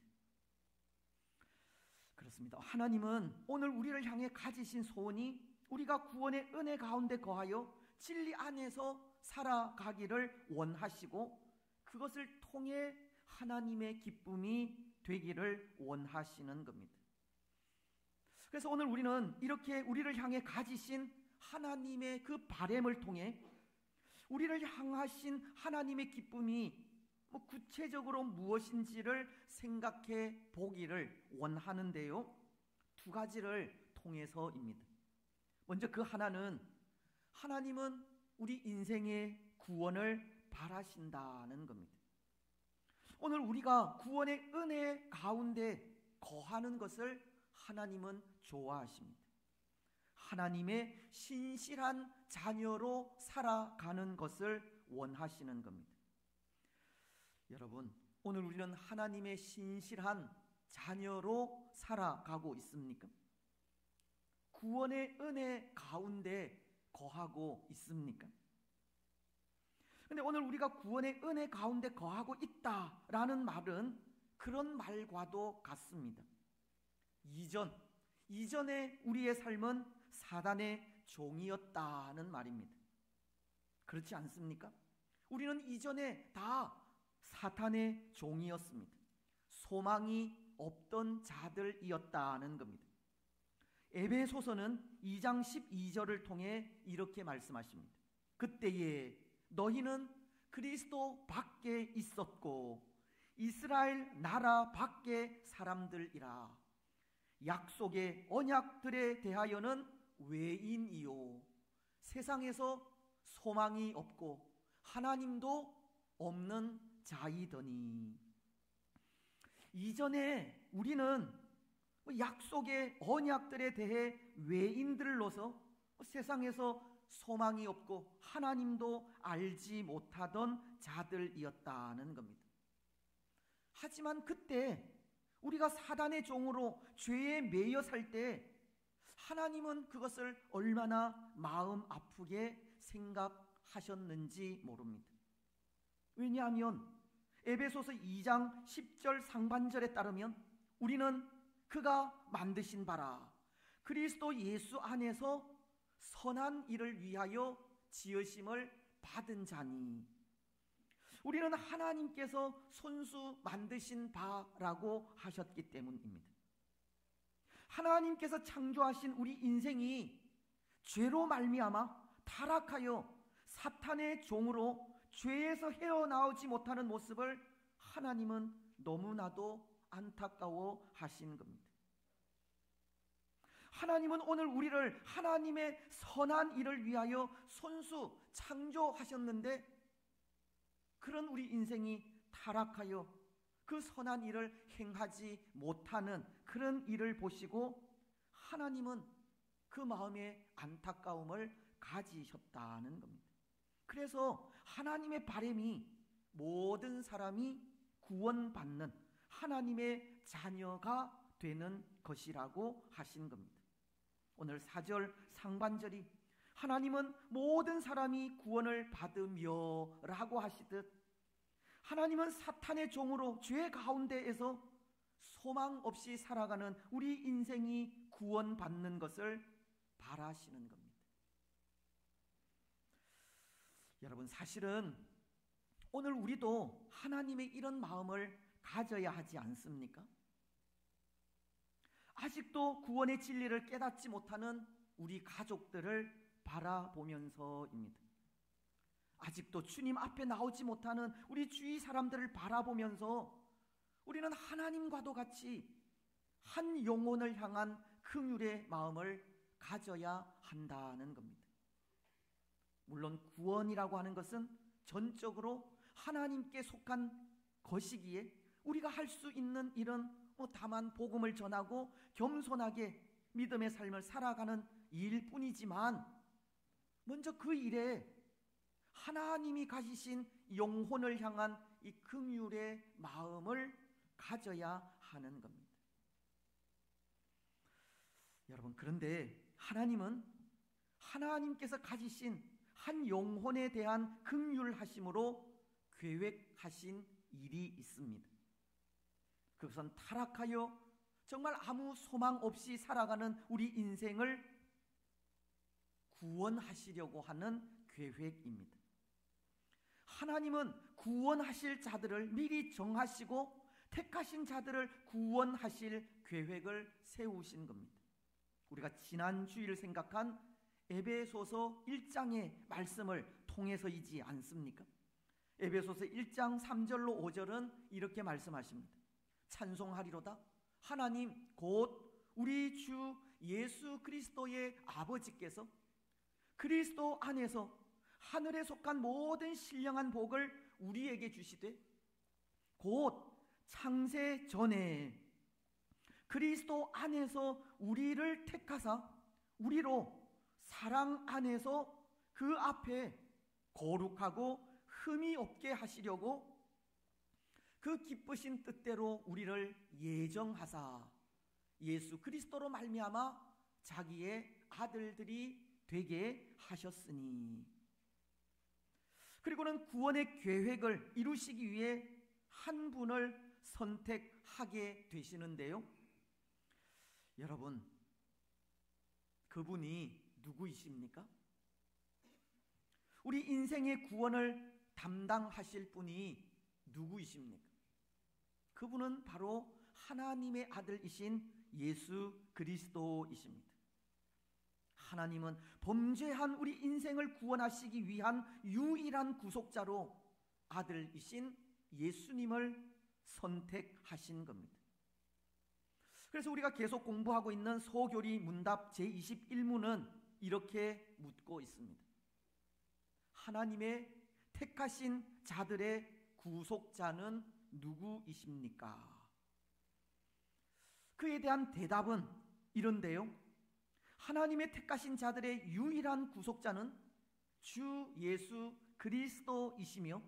C: 그렇습니다. 하나님은 오늘 우리를 향해 가지신 소원이 우리가 구원의 은혜 가운데 거하여 진리 안에서 살아가기를 원하시고 그것을 통해 하나님의 기쁨이 되기를 원하시는 겁니다. 그래서 오늘 우리는 이렇게 우리를 향해 가지신 하나님의 그 바람을 통해 우리를 향하신 하나님의 기쁨이 구체적으로 무엇인지를 생각해 보기를 원하는데요. 두 가지를 통해서입니다. 먼저 그 하나는 하나님은 우리 인생의 구원을 바라신다는 겁니다. 오늘 우리가 구원의 은혜 가운데 거하는 것을 하나님은 좋아하십니다. 하나님의 신실한 자녀로 살아가는 것을 원하시는 겁니다. 여러분, 오늘 우리는 하나님의 신실한 자녀로 살아가고 있습니까? 구원의 은혜 가운데 거하고 있습니까? 근데 오늘 우리가 구원의 은혜 가운데 거하고 있다라는 말은 그런 말과도 같습니다. 이전에 우리의 삶은 사단의 종이었다는 말입니다. 그렇지 않습니까? 우리는 이전에 다 사탄의 종이었습니다. 소망이 없던 자들이었다는 겁니다. 에베소서는 2장 12절을 통해 이렇게 말씀하십니다. 그때에 너희는 그리스도 밖에 있었고 이스라엘 나라 밖의 사람들이라. 약속의 언약들에 대하여는 외인이요 세상에서 소망이 없고 하나님도 없는 자이더니. 이전에 우리는 약속의 언약들에 대해 외인들로서 세상에서 소망이 없고 하나님도 알지 못하던 자들이었다는 겁니다. 하지만 그때 우리가 사단의 종으로 죄에 매여 살 때 하나님은 그것을 얼마나 마음 아프게 생각하셨는지 모릅니다. 왜냐하면 에베소서 2장 10절 상반절에 따르면 우리는 그가 만드신 바라 그리스도 예수 안에서 선한 일을 위하여 지으심을 받은 자니. 우리는 하나님께서 손수 만드신 바라고 하셨기 때문입니다. 하나님께서 창조하신 우리 인생이 죄로 말미암아 타락하여 사탄의 종으로 죄에서 헤어나오지 못하는 모습을 하나님은 너무나도 안타까워 하신 겁니다. 하나님은 오늘 우리를 하나님의 선한 일을 위하여 손수 창조하셨는데 그런 우리 인생이 타락하여 그 선한 일을 행하지 못하는 그런 일을 보시고 하나님은 그 마음에 안타까움을 가지셨다는 겁니다. 그래서 하나님의 바람이 모든 사람이 구원받는 하나님의 자녀가 되는 것이라고 하신 겁니다. 오늘 4절 상반절이 하나님은 모든 사람이 구원을 받으며 라고 하시듯 하나님은 사탄의 종으로 죄 가운데에서 소망 없이 살아가는 우리 인생이 구원받는 것을 바라시는 겁니다. 여러분, 사실은 오늘 우리도 하나님의 이런 마음을 가져야 하지 않습니까? 아직도 구원의 진리를 깨닫지 못하는 우리 가족들을 바라보면서입니다. 아직도 주님 앞에 나오지 못하는 우리 주위 사람들을 바라보면서 우리는 하나님과도 같이 한 영혼을 향한 긍휼의 마음을 가져야 한다는 겁니다. 물론 구원이라고 하는 것은 전적으로 하나님께 속한 것이기에 우리가 할 수 있는 일은 다만 복음을 전하고 겸손하게 믿음의 삶을 살아가는 일뿐이지만 먼저 그 일에 하나님이 가지신 영혼을 향한 이 긍휼의 마음을 가져야 하는 겁니다. 여러분, 그런데 하나님은 하나님께서 가지신 한 영혼에 대한 긍휼하심으로 계획하신 일이 있습니다. 그것은 타락하여 정말 아무 소망 없이 살아가는 우리 인생을 구원하시려고 하는 계획입니다. 하나님은 구원하실 자들을 미리 정하시고 택하신 자들을 구원하실 계획을 세우신 겁니다. 우리가 지난 주일 생각한 에베소서 1장의 말씀을 통해서이지 않습니까? 에베소서 1장 3절로 5절은 이렇게 말씀하십니다. 찬송하리로다 하나님 곧 우리 주 예수 그리스도의 아버지께서 그리스도 안에서 하늘에 속한 모든 신령한 복을 우리에게 주시되 곧 창세 전에 그리스도 안에서 우리를 택하사 우리로 사랑 안에서 그 앞에 거룩하고 흠이 없게 하시려고 그 기쁘신 뜻대로 우리를 예정하사 예수 그리스도로 말미암아 자기의 아들들이 되게 하셨으니. 그리고는 구원의 계획을 이루시기 위해 한 분을 선택하게 되시는데요. 여러분, 그분이 누구이십니까? 우리 인생의 구원을 담당하실 분이 누구이십니까? 그분은 바로 하나님의 아들이신 예수 그리스도이십니다. 하나님은 범죄한 우리 인생을 구원하시기 위한 유일한 구속자로 아들이신 예수님을 선택하신 겁니다. 그래서 우리가 계속 공부하고 있는 소교리 문답 제21문은 이렇게 묻고 있습니다. 하나님의 택하신 자들의 구속자는 누구이십니까? 그에 대한 대답은 이런데요. 하나님의 택하신 자들의 유일한 구속자는 주 예수 그리스도이시며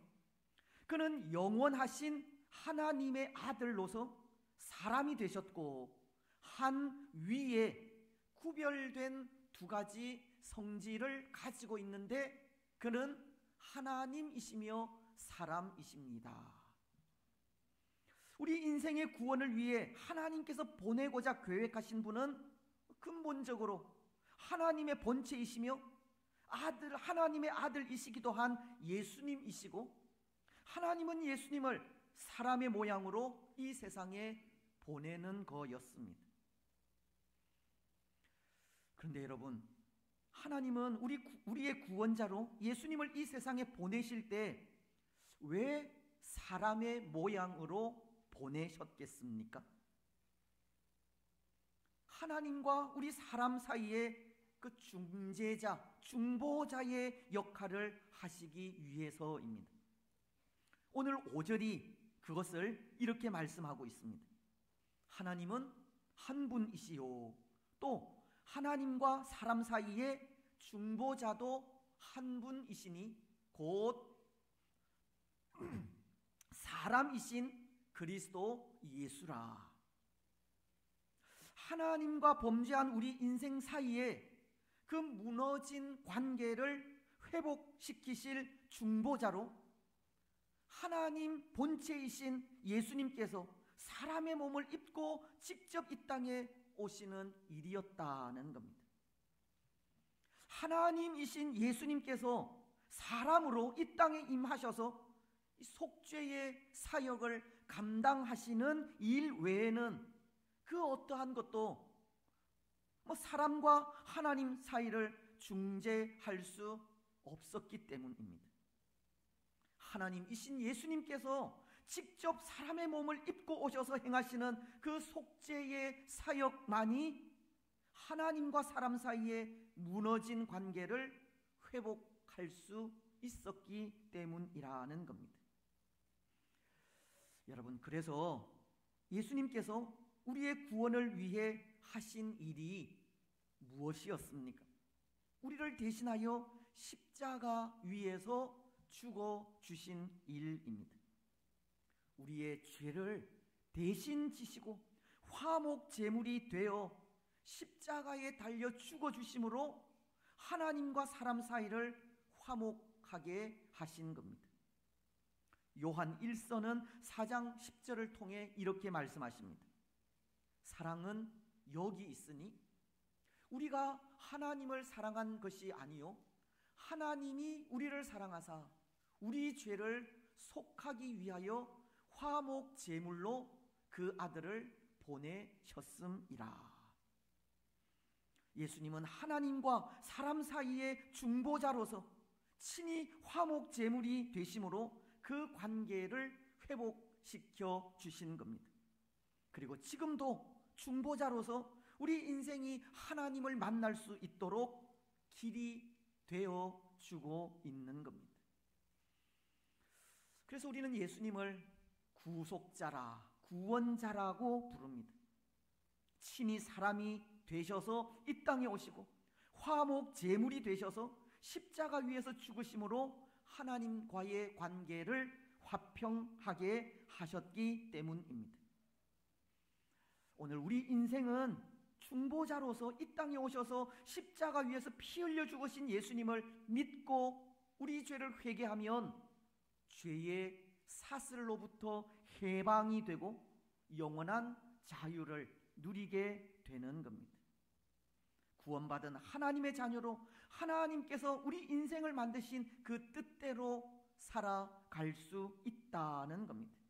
C: 그는 영원하신 하나님의 아들로서 사람이 되셨고 한 위에 구별된 두 가지 성질을 가지고 있는데 그는 하나님이시며 사람이십니다. 우리 인생의 구원을 위해 하나님께서 보내고자 계획하신 분은 근본적으로 하나님의 본체이시며 하나님의 아들이시기도 한 예수님이시고, 하나님은 예수님을 사람의 모양으로 이 세상에 보내는 거였습니다. 그런데 여러분, 하나님은 우리의 구원자로 예수님을 이 세상에 보내실 때 왜 사람의 모양으로 보내셨겠습니까? 하나님과 우리 사람 사이에 그 중재자, 중보자의 역할을 하시기 위해서입니다. 오늘 5절이 그것을 이렇게 말씀하고 있습니다. 하나님은 한 분이시요, 또 하나님과 사람 사이에 중보자도 한 분이시니 곧 사람이신 그리스도 예수라. 하나님과 범죄한 우리 인생 사이에 그 무너진 관계를 회복시키실 중보자로 하나님 본체이신 예수님께서 사람의 몸을 입고 직접 이 땅에 오시는 일이었다는 겁니다. 하나님이신 예수님께서 사람으로 이 땅에 임하셔서 속죄의 사역을 감당하시는 일 외에는 그 어떠한 것도 사람과 하나님 사이를 중재할 수 없었기 때문입니다. 하나님이신 예수님께서 직접 사람의 몸을 입고 오셔서 행하시는 그 속죄의 사역만이 하나님과 사람 사이의 무너진 관계를 회복할 수 있었기 때문이라는 겁니다. 여러분, 그래서 예수님께서 우리의 구원을 위해 하신 일이 무엇이었습니까? 우리를 대신하여 십자가 위에서 죽어 주신 일입니다. 우리의 죄를 대신 지시고 화목 제물이 되어 십자가에 달려 죽어 주심으로 하나님과 사람 사이를 화목하게 하신 겁니다. 요한 1서는 4장 10절을 통해 이렇게 말씀하십니다. 사랑은 여기 있으니 우리가 하나님을 사랑한 것이 아니요 하나님이 우리를 사랑하사 우리 죄를 속하기 위하여 화목 제물로 그 아들을 보내셨음이라. 예수님은 하나님과 사람 사이의 중보자로서 친히 화목 제물이 되심으로 그 관계를 회복시켜 주신 겁니다. 그리고 지금도 중보자로서 우리 인생이 하나님을 만날 수 있도록 길이 되어 주고 있는 겁니다. 그래서 우리는 예수님을 구속자라, 구원자라고 부릅니다. 친히 사람이 되셔서 이 땅에 오시고 화목 제물이 되셔서 십자가 위에서 죽으심으로 하나님과의 관계를 화평하게 하셨기 때문입니다. 오늘 우리 인생은 중보자로서 이 땅에 오셔서 십자가 위에서 피 흘려 죽으신 예수님을 믿고 우리 죄를 회개하면 죄의 사슬로부터 해방이 되고 영원한 자유를 누리게 되는 겁니다. 구원받은 하나님의 자녀로 하나님께서 우리 인생을 만드신 그 뜻대로 살아갈 수 있다는 겁니다.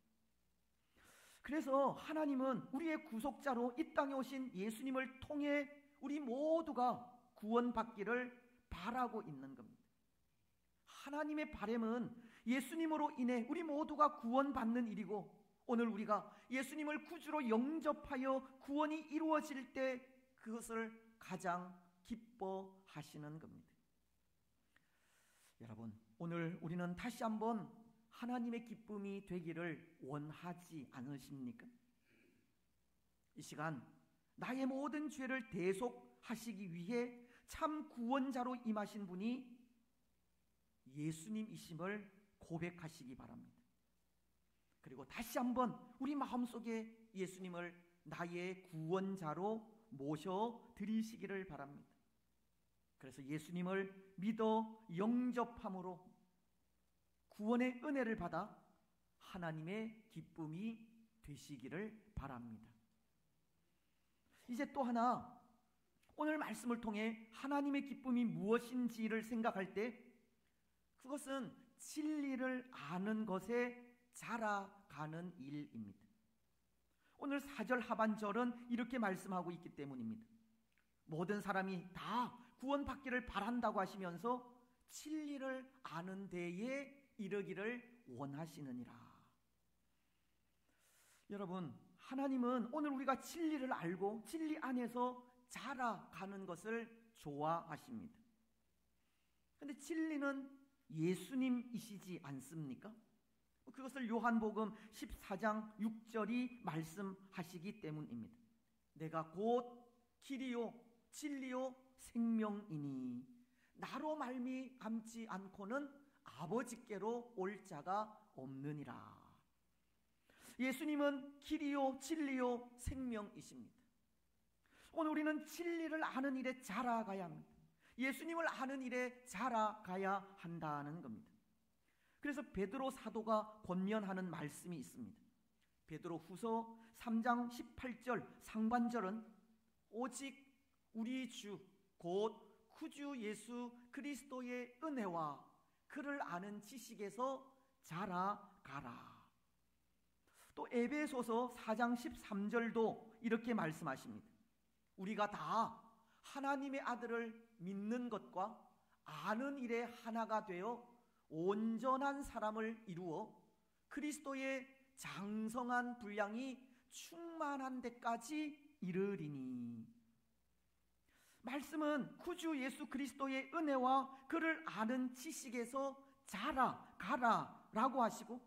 C: 그래서 하나님은 우리의 구속자로 이 땅에 오신 예수님을 통해 우리 모두가 구원받기를 바라고 있는 겁니다. 하나님의 바람은 예수님으로 인해 우리 모두가 구원받는 일이고, 오늘 우리가 예수님을 구주로 영접하여 구원이 이루어질 때 그것을 가장 기뻐하시는 겁니다. 여러분, 오늘 우리는 다시 한번 하나님의 기쁨이 되기를 원하지 않으십니까? 이 시간 나의 모든 죄를 대속하시기 위해 참 구원자로 임하신 분이 예수님이심을 고백하시기 바랍니다. 그리고 다시 한번 우리 마음속에 예수님을 나의 구원자로 모셔드리시기를 바랍니다. 그래서 예수님을 믿어 영접함으로 구원의 은혜를 받아 하나님의 기쁨이 되시기를 바랍니다. 이제 또 하나, 오늘 말씀을 통해 하나님의 기쁨이 무엇인지를 생각할 때 그것은 진리를 아는 것에 자라가는 일입니다. 오늘 4절 하반절은 이렇게 말씀하고 있기 때문입니다. 모든 사람이 다 구원받기를 바란다고 하시면서 진리를 아는 데에 이르기를 원하시느니라. 여러분, 하나님은 오늘 우리가 진리를 알고 진리 안에서 자라가는 것을 좋아하십니다. 그런데 진리는 예수님이시지 않습니까? 그것을 요한복음 14장 6절이 말씀하시기 때문입니다. 내가 곧 길이요 진리요 생명이니 나로 말미암지 않고는 아버지께로 올 자가 없느니라. 예수님은 길이요 진리요 생명이십니다. 오늘 우리는 진리를 아는 일에 자라가야 합니다. 예수님을 아는 일에 자라가야 한다는 겁니다. 그래서 베드로 사도가 권면하는 말씀이 있습니다. 베드로 후서 3장 18절 상반절은 오직 우리 주 곧 구주 예수 그리스도의 은혜와 그를 아는 지식에서 자라가라. 또 에베소서 4장 13절도 이렇게 말씀하십니다. 우리가 다 하나님의 아들을 믿는 것과 아는 일에 하나가 되어 온전한 사람을 이루어 그리스도의 장성한 분량이 충만한 데까지 이르리니. 말씀은 구주 예수 그리스도의 은혜와 그를 아는 지식에서 자라가라 라고 하시고,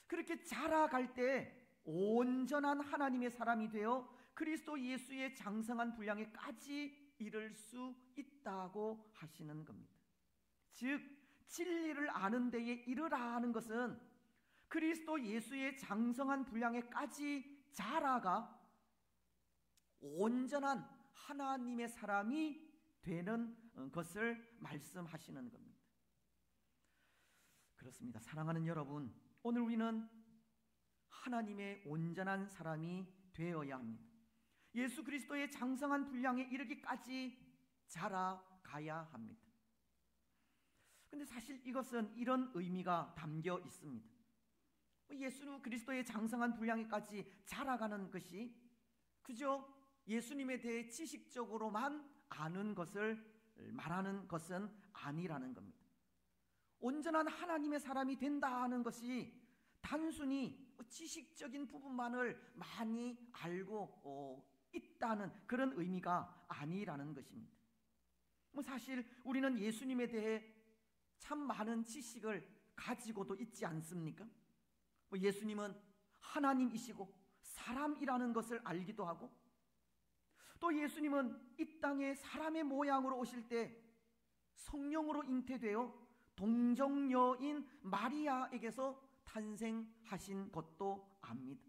C: 그렇게 자라갈 때 온전한 하나님의 사람이 되어 그리스도 예수의 장성한 분량에까지 이를 수 있다고 하시는 겁니다. 즉 진리를 아는 데에 이르라 하는 것은 그리스도 예수의 장성한 분량에까지 자라가 온전한 하나님의 사람이 되는 것을 말씀하시는 겁니다. 그렇습니다. 사랑하는 여러분, 오늘 우리는 하나님의 온전한 사람이 되어야 합니다. 예수 그리스도의 장성한 분량에 이르기까지 자라가야 합니다. 근데 사실 이것은 이런 의미가 담겨 있습니다. 예수 그리스도의 장성한 분량에까지 자라가는 것이 그저 예수님에 대해 지식적으로만 아는 것을 말하는 것은 아니라는 겁니다. 온전한 하나님의 사람이 된다 하는 것이 단순히 지식적인 부분만을 많이 알고 있다는 그런 의미가 아니라는 것입니다. 사실 우리는 예수님에 대해 참 많은 지식을 가지고도 있지 않습니까? 예수님은 하나님이시고 사람이라는 것을 알기도 하고, 또 예수님은 이 땅에 사람의 모양으로 오실 때 성령으로 잉태되어 동정녀인 마리아에게서 탄생하신 것도 압니다.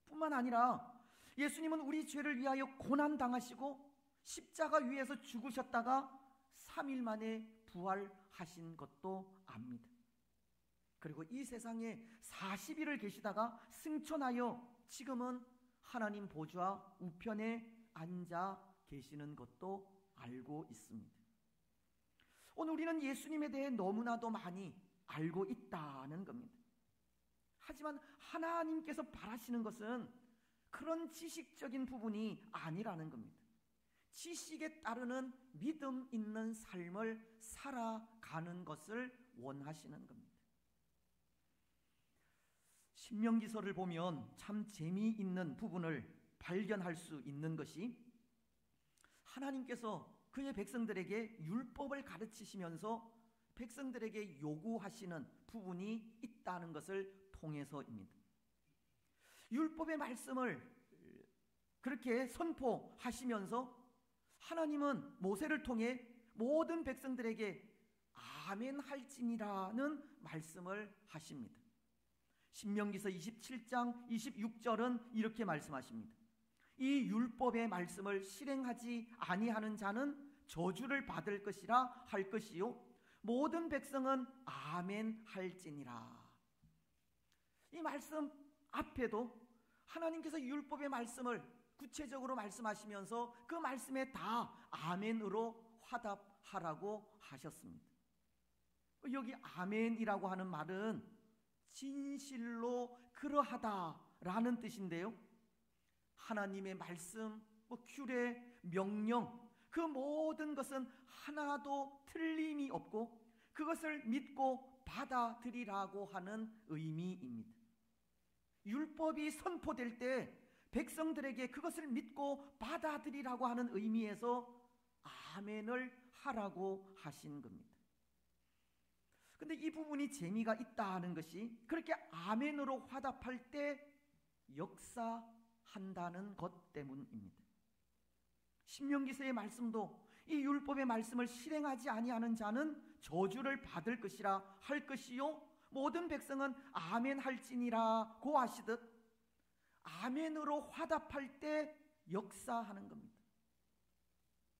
C: 뿐만 아니라 예수님은 우리 죄를 위하여 고난당하시고 십자가 위에서 죽으셨다가 3일 만에 부활하신 것도 압니다. 그리고 이 세상에 40일을 계시다가 승천하여 지금은 하나님 보좌 우편에 앉아 계시는 것도 알고 있습니다. 오늘 우리는 예수님에 대해 너무나도 많이 알고 있다는 겁니다. 하지만 하나님께서 바라시는 것은 그런 지식적인 부분이 아니라는 겁니다. 지식에 따르는 믿음 있는 삶을 살아가는 것을 원하시는 겁니다. 신명기서를 보면 참 재미있는 부분을 발견할 수 있는 것이, 하나님께서 그의 백성들에게 율법을 가르치시면서 백성들에게 요구하시는 부분이 있다는 것을 통해서입니다. 율법의 말씀을 그렇게 선포하시면서 하나님은 모세를 통해 모든 백성들에게 아멘 할지니라는 말씀을 하십니다. 신명기서 27장 26절은 이렇게 말씀하십니다. 이 율법의 말씀을 실행하지 아니하는 자는 저주를 받을 것이라 할 것이요 모든 백성은 아멘 할지니라. 이 말씀 앞에도 하나님께서 율법의 말씀을 구체적으로 말씀하시면서 그 말씀에 다 아멘으로 화답하라고 하셨습니다. 여기 아멘이라고 하는 말은 진실로 그러하다라는 뜻인데요, 하나님의 말씀, 규례, 명령, 그 모든 것은 하나도 틀림이 없고 그것을 믿고 받아들이라고 하는 의미입니다. 율법이 선포될 때 백성들에게 그것을 믿고 받아들이라고 하는 의미에서 아멘을 하라고 하신 겁니다. 근데 이 부분이 재미가 있다는 것이, 그렇게 아멘으로 화답할 때 역사한다는 것 때문입니다. 신명기서의 말씀도 이 율법의 말씀을 실행하지 아니하는 자는 저주를 받을 것이라 할 것이요 모든 백성은 아멘 할지니라고 하시듯 아멘으로 화답할 때 역사하는 겁니다.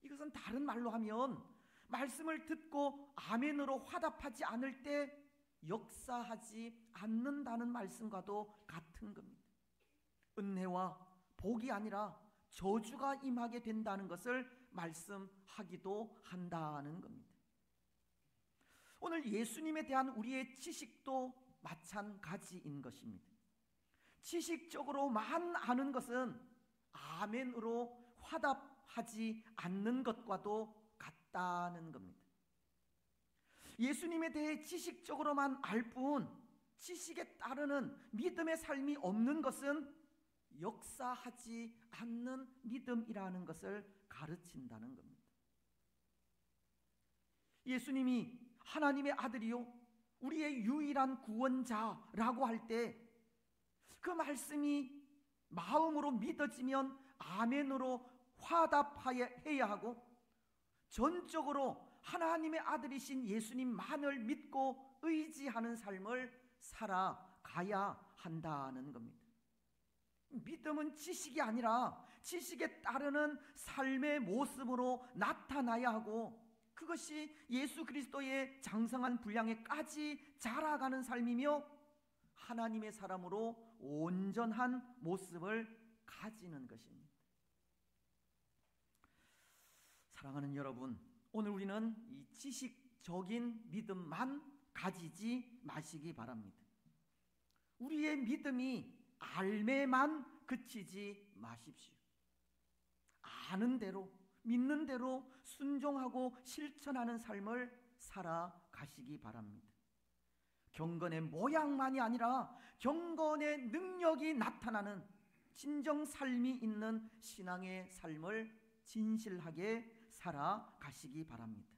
C: 이것은 다른 말로 하면 말씀을 듣고 아멘으로 화답하지 않을 때 역사하지 않는다는 말씀과도 같은 겁니다. 은혜와 복이 아니라 저주가 임하게 된다는 것을 말씀하기도 한다는 겁니다. 오늘 예수님에 대한 우리의 지식도 마찬가지인 것입니다. 지식적으로만 아는 것은 아멘으로 화답하지 않는 것과도 같다는 겁니다. 예수님에 대해 지식적으로만 알 뿐 지식에 따르는 믿음의 삶이 없는 것은 역사하지 않는 믿음이라는 것을 가르친다는 겁니다. 예수님이 하나님의 아들이요 우리의 유일한 구원자라고 할 때 그 말씀이 마음으로 믿어지면 아멘으로 화답해야 하고, 전적으로 하나님의 아들이신 예수님만을 믿고 의지하는 삶을 살아가야 한다는 겁니다. 믿음은 지식이 아니라 지식에 따르는 삶의 모습으로 나타나야 하고, 그것이 예수 그리스도의 장성한 분량에까지 자라가는 삶이며 하나님의 사람으로 온전한 모습을 가지는 것입니다. 사랑하는 여러분, 오늘 우리는 이 지식적인 믿음만 가지지 마시기 바랍니다. 우리의 믿음이 알매만 그치지 마십시오. 아는 대로, 믿는 대로 순종하고 실천하는 삶을 살아가시기 바랍니다. 경건의 모양만이 아니라 경건의 능력이 나타나는 진정 삶이 있는 신앙의 삶을 진실하게 살아가시기 바랍니다.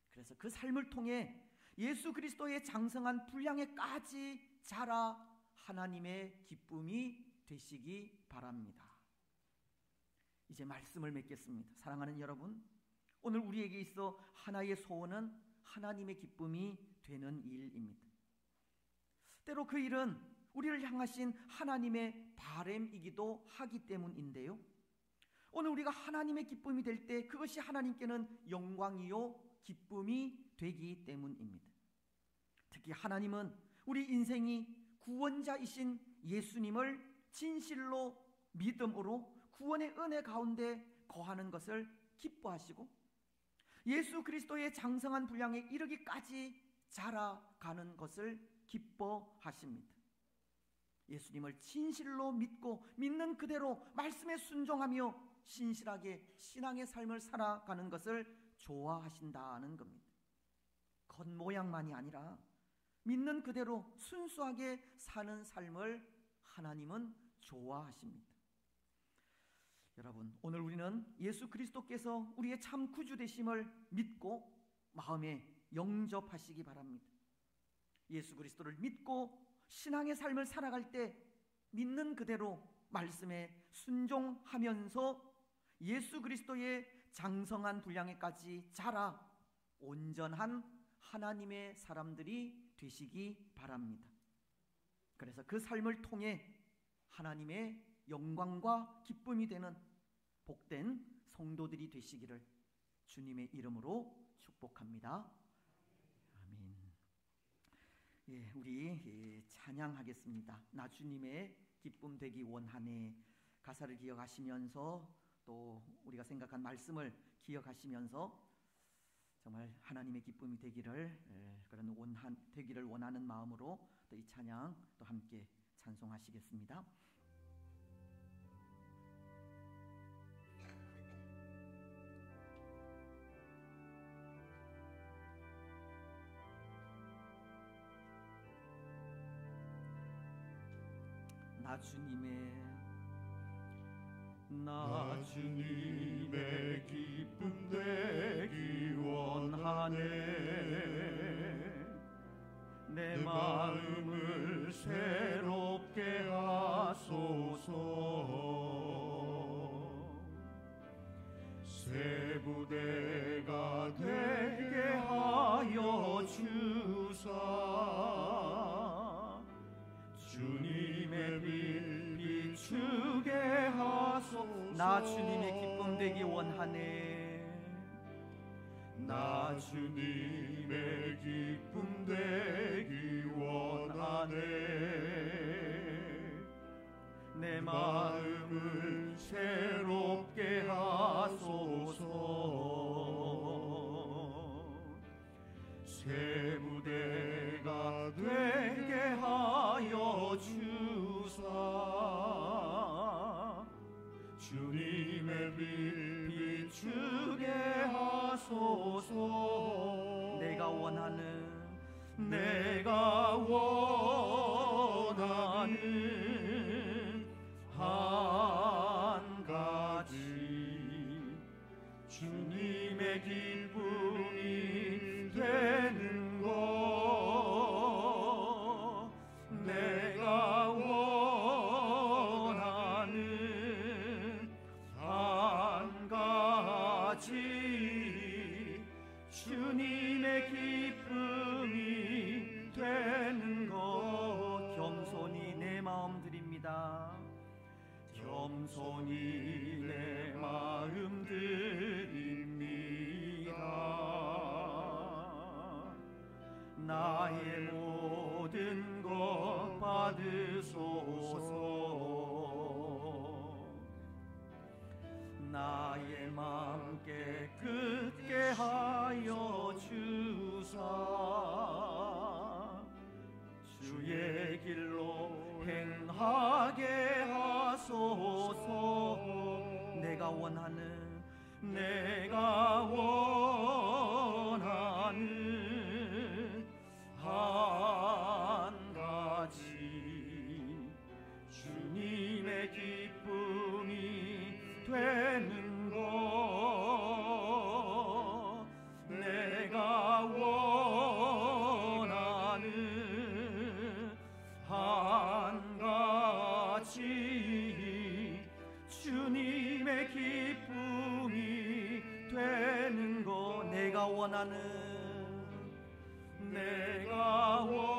C: 그래서 그 삶을 통해 예수 그리스도의 장성한 분량에까지 자라 하나님의 기쁨이 되시기 바랍니다. 이제 말씀을 맺겠습니다. 사랑하는 여러분, 오늘 우리에게 있어 하나의 소원은 하나님의 기쁨이 되는 일입니다. 때로 그 일은 우리를 향하신 하나님의 바램이기도 하기 때문인데요. 오늘 우리가 하나님의 기쁨이 될 때 그것이 하나님께는 영광이요 기쁨이 되기 때문입니다. 특히 하나님은 우리 인생이 구원자이신 예수님을 진실로 믿음으로 구원의 은혜 가운데 거하는 것을 기뻐하시고 예수 그리스도의 장성한 분량에 이르기까지 자라가는 것을 기뻐하십니다. 예수님을 진실로 믿고 믿는 그대로 말씀에 순종하며 신실하게 신앙의 삶을 살아가는 것을 좋아하신다는 겁니다. 겉모양만이 아니라 믿는 그대로 순수하게 사는 삶을 하나님은 좋아하십니다. 여러분, 오늘 우리는 예수 그리스도께서 우리의 참 구주 되심을 믿고 마음에 영접하시기 바랍니다. 예수 그리스도를 믿고 신앙의 삶을 살아갈 때 믿는 그대로 말씀에 순종하면서 예수 그리스도의 장성한 분량에까지 자라 온전한 하나님의 사람들이 되시기 바랍니다. 그래서 그 삶을 통해 하나님의 영광과 기쁨이 되는 복된 성도들이 되시기를 주님의 이름으로 축복합니다. 아멘. 예, 우리 찬양하겠습니다. 나 주님의 기쁨 되기 원하네. 가사를 기억하시면서 또 우리가 생각한 말씀을 기억하시면서 정말 하나님의 기쁨이 되기를 되기를 원하는 마음으로 또 이 찬양 또 함께 찬송하시겠습니다.
E: 나 주님의 기쁨 되기 원하네. 내 마음을 새롭게 하소서. 새 부대가 되게 하여 주사. 주님의 빛 비추게 하소서.
C: 나 주님의 기쁨 되기 원하네.
E: 나 주님의 기쁨 되기 원하네. 내 마음을 새롭게 하소서. 새 부대가 되게 하여 주사. 주님의 빛 비추게 하소서.
C: 내가 원하는 한 가지
E: 주님의 기쁨이 되는 것. 내가 원하는 한 가지 주님의 기쁨이 되는 것.
C: 겸손히 내 마음 드립니다.
E: 겸손히 내 마음 드립니다. 나의 모든 것 받으소서. 나의 마음 깨끗게 하여 주사. 주의 길로 행하게 하소서.
C: 내가 원하는
E: 한 가지 주님의 기쁨이 되는 것. 내가 원하는 한 가지 주님의 기쁨이 되는 것.
C: 내가 원하는
E: 내가 원하는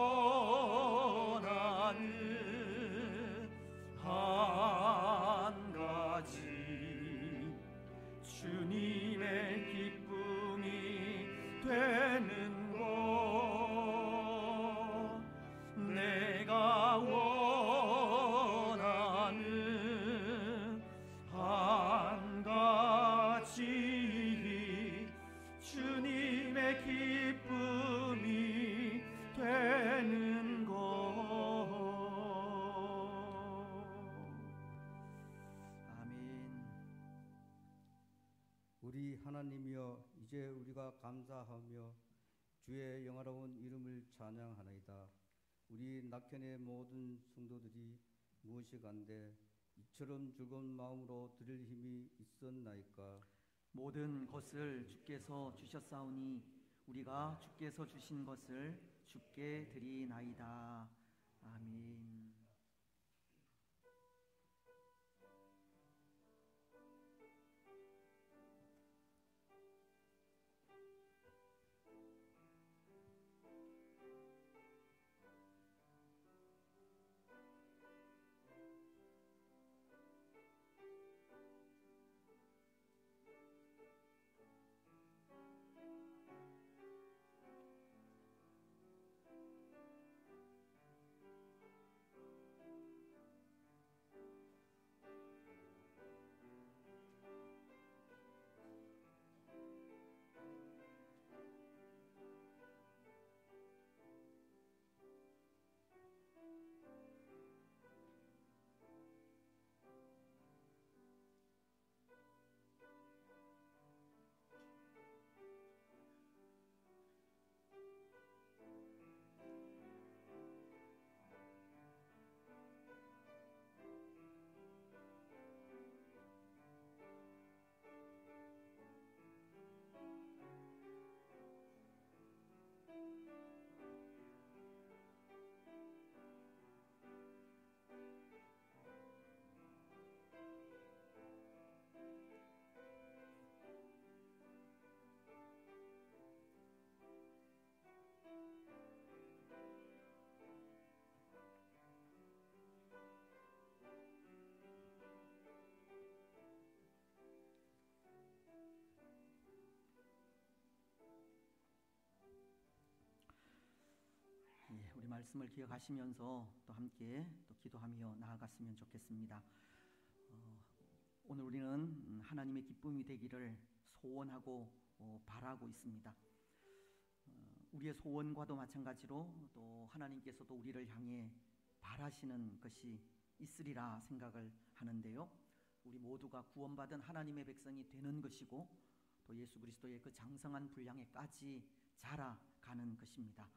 F: 감사하며 주의 영화로운 이름을 찬양하나이다. 우리 낙현의 모든 성도들이 무엇이간데 이처럼 즐거운 마음으로 드릴 힘이 있었나이까.
C: 모든 것을 주께서 주셨사오니 우리가 주께서 주신 것을 주께 드리나이다. 아멘. 우리 말씀을 기억하시면서 또 함께 또 기도하며 나아갔으면 좋겠습니다. 오늘 우리는 하나님의 기쁨이 되기를 소원하고 바라고 있습니다. 우리의 소원과도 마찬가지로 또 하나님께서도 우리를 향해 바라시는 것이 있으리라 생각을 하는데요. 우리 모두가 구원받은 하나님의 백성이 되는 것이고 또 예수 그리스도의 그 장성한 분량에까지 자라가는 것입니다.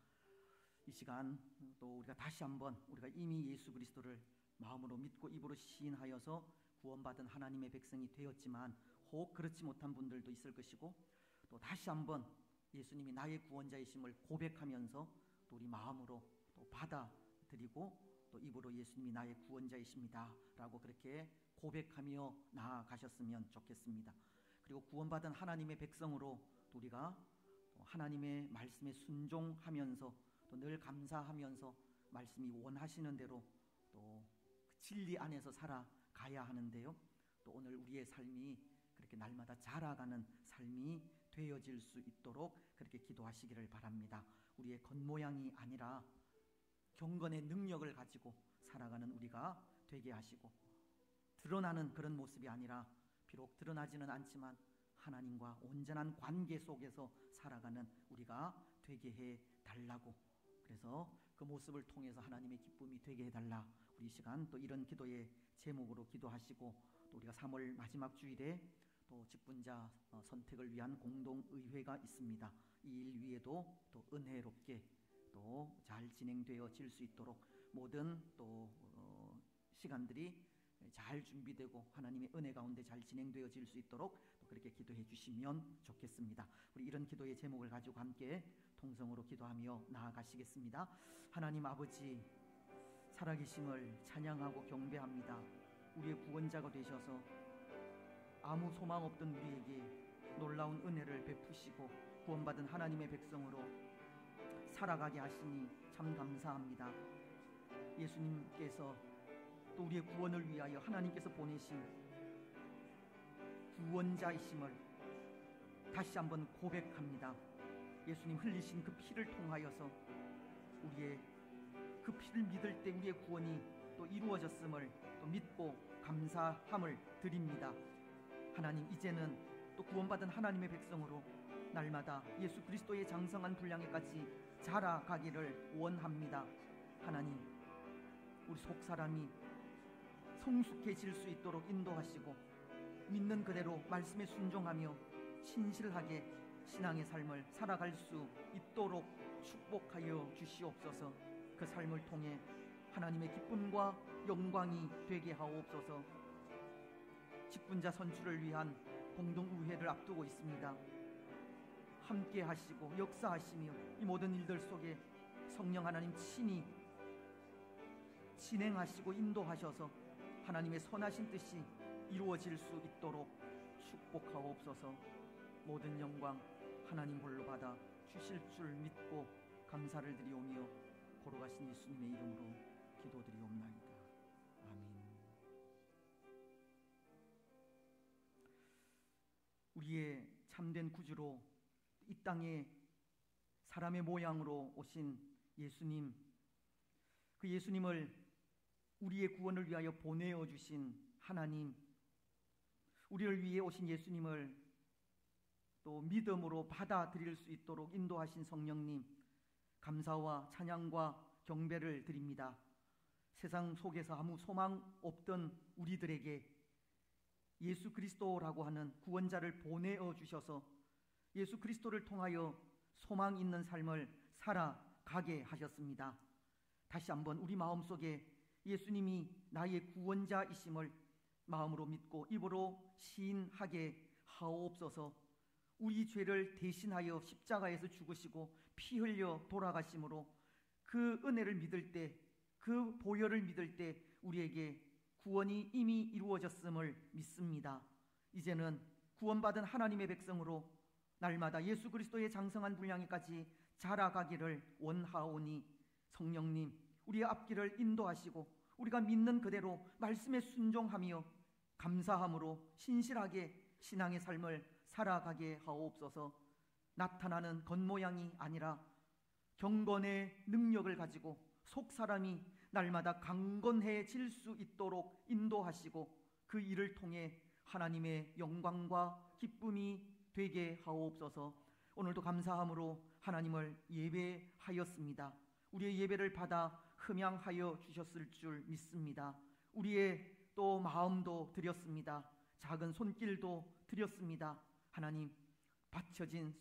C: 이 시간 또 우리가 다시 한번 우리가 이미 예수 그리스도를 마음으로 믿고 입으로 시인하여서 구원받은 하나님의 백성이 되었지만 혹 그렇지 못한 분들도 있을 것이고 또 다시 한번 예수님이 나의 구원자이심을 고백하면서 또 우리 마음으로 또 받아들이고 또 입으로 예수님이 나의 구원자이십니다 라고 그렇게 고백하며 나아가셨으면 좋겠습니다. 그리고 구원받은 하나님의 백성으로 또 우리가 하나님의 말씀에 순종하면서 또 늘 감사하면서 말씀이 원하시는 대로 또 그 진리 안에서 살아가야 하는데요. 또 오늘 우리의 삶이 그렇게 날마다 자라가는 삶이 되어질 수 있도록 그렇게 기도하시기를 바랍니다. 우리의 겉모양이 아니라 경건의 능력을 가지고 살아가는 우리가 되게 하시고 드러나는 그런 모습이 아니라 비록 드러나지는 않지만 하나님과 온전한 관계 속에서 살아가는 우리가 되게 해달라고, 그래서 그 모습을 통해서 하나님의 기쁨이 되게 해달라. 우리 이 시간 또 이런 기도의 제목으로 기도하시고 또 우리가 3월 마지막 주일에 또 직분자 선택을 위한 공동의회가 있습니다. 이 일 위에도 또 은혜롭게 또 잘 진행되어질 수 있도록 모든 또 시간들이 잘 준비되고 하나님의 은혜 가운데 잘 진행되어질 수 있도록 또 그렇게 기도해 주시면 좋겠습니다. 우리 이런 기도의 제목을 가지고 함께 통성으로 기도하며 나아가시겠습니다. 하나님 아버지, 살아계심을 찬양하고 경배합니다. 우리의 구원자가 되셔서 아무 소망 없던 우리에게 놀라운 은혜를 베푸시고 구원받은 하나님의 백성으로 살아가게 하시니 참 감사합니다. 예수님께서 또 우리의 구원을 위하여 하나님께서 보내신 구원자이심을 다시 한번 고백합니다. 예수님 흘리신 그 피를 통하여서 우리의 그 피를 믿을 때 우리의 구원이 또 이루어졌음을 또 믿고 감사함을 드립니다. 하나님, 이제는 또 구원받은 하나님의 백성으로 날마다 예수 그리스도의 장성한 분량에까지 자라가기를 원합니다. 하나님, 우리 속사람이 성숙해질 수 있도록 인도하시고 믿는 그대로 말씀에 순종하며 신실하게 신앙의 삶을 살아갈 수 있도록 축복하여 주시옵소서. 그 삶을 통해 하나님의 기쁨과 영광이 되게 하옵소서. 직분자 선출을 위한 공동의회를 앞두고 있습니다. 함께 하시고 역사하시며 이 모든 일들 속에 성령 하나님 친히 진행하시고 인도하셔서 하나님의 선하신 뜻이 이루어질 수 있도록 축복하옵소서. 모든 영광 하나님 홀로 받아 주실 줄 믿고 감사를 드리오며 걸어가신 예수님의 이름으로 기도드리옵나이다. 아멘. 우리의 참된 구주로 이 땅에 사람의 모양으로 오신 예수님, 그 예수님을 우리의 구원을 위하여 보내어 주신 하나님, 우리를 위해 오신 예수님을 또 믿음으로 받아들일 수 있도록 인도하신 성령님, 감사와 찬양과 경배를 드립니다. 세상 속에서 아무 소망 없던 우리들에게 예수 그리스도라고 하는 구원자를 보내어 주셔서 예수 그리스도를 통하여 소망 있는 삶을 살아가게 하셨습니다. 다시 한번 우리 마음속에 예수님이 나의 구원자이심을 마음으로 믿고 입으로 시인하게 하옵소서. 우리 죄를 대신하여 십자가에서 죽으시고 피 흘려 돌아가심으로 그 은혜를 믿을 때, 그 보혈을 믿을 때 우리에게 구원이 이미 이루어졌음을 믿습니다. 이제는 구원받은 하나님의 백성으로 날마다 예수 그리스도의 장성한 분량에까지 자라가기를 원하오니 성령님, 우리의 앞길을 인도하시고 우리가 믿는 그대로 말씀에 순종하며 감사함으로 신실하게 신앙의 삶을 살아가게 하옵소서. 나타나는 겉모양이 아니라 경건의 능력을 가지고 속사람이 날마다 강건해질 수 있도록 인도하시고 그 일을 통해 하나님의 영광과 기쁨이 되게 하옵소서. 오늘도 감사함으로 하나님을 예배하였습니다. 우리의 예배를 받아 흠양하여 주셨을 줄 믿습니다. 우리의 또 마음도 드렸습니다. 작은 손길도 드렸습니다. 하나님, 받쳐진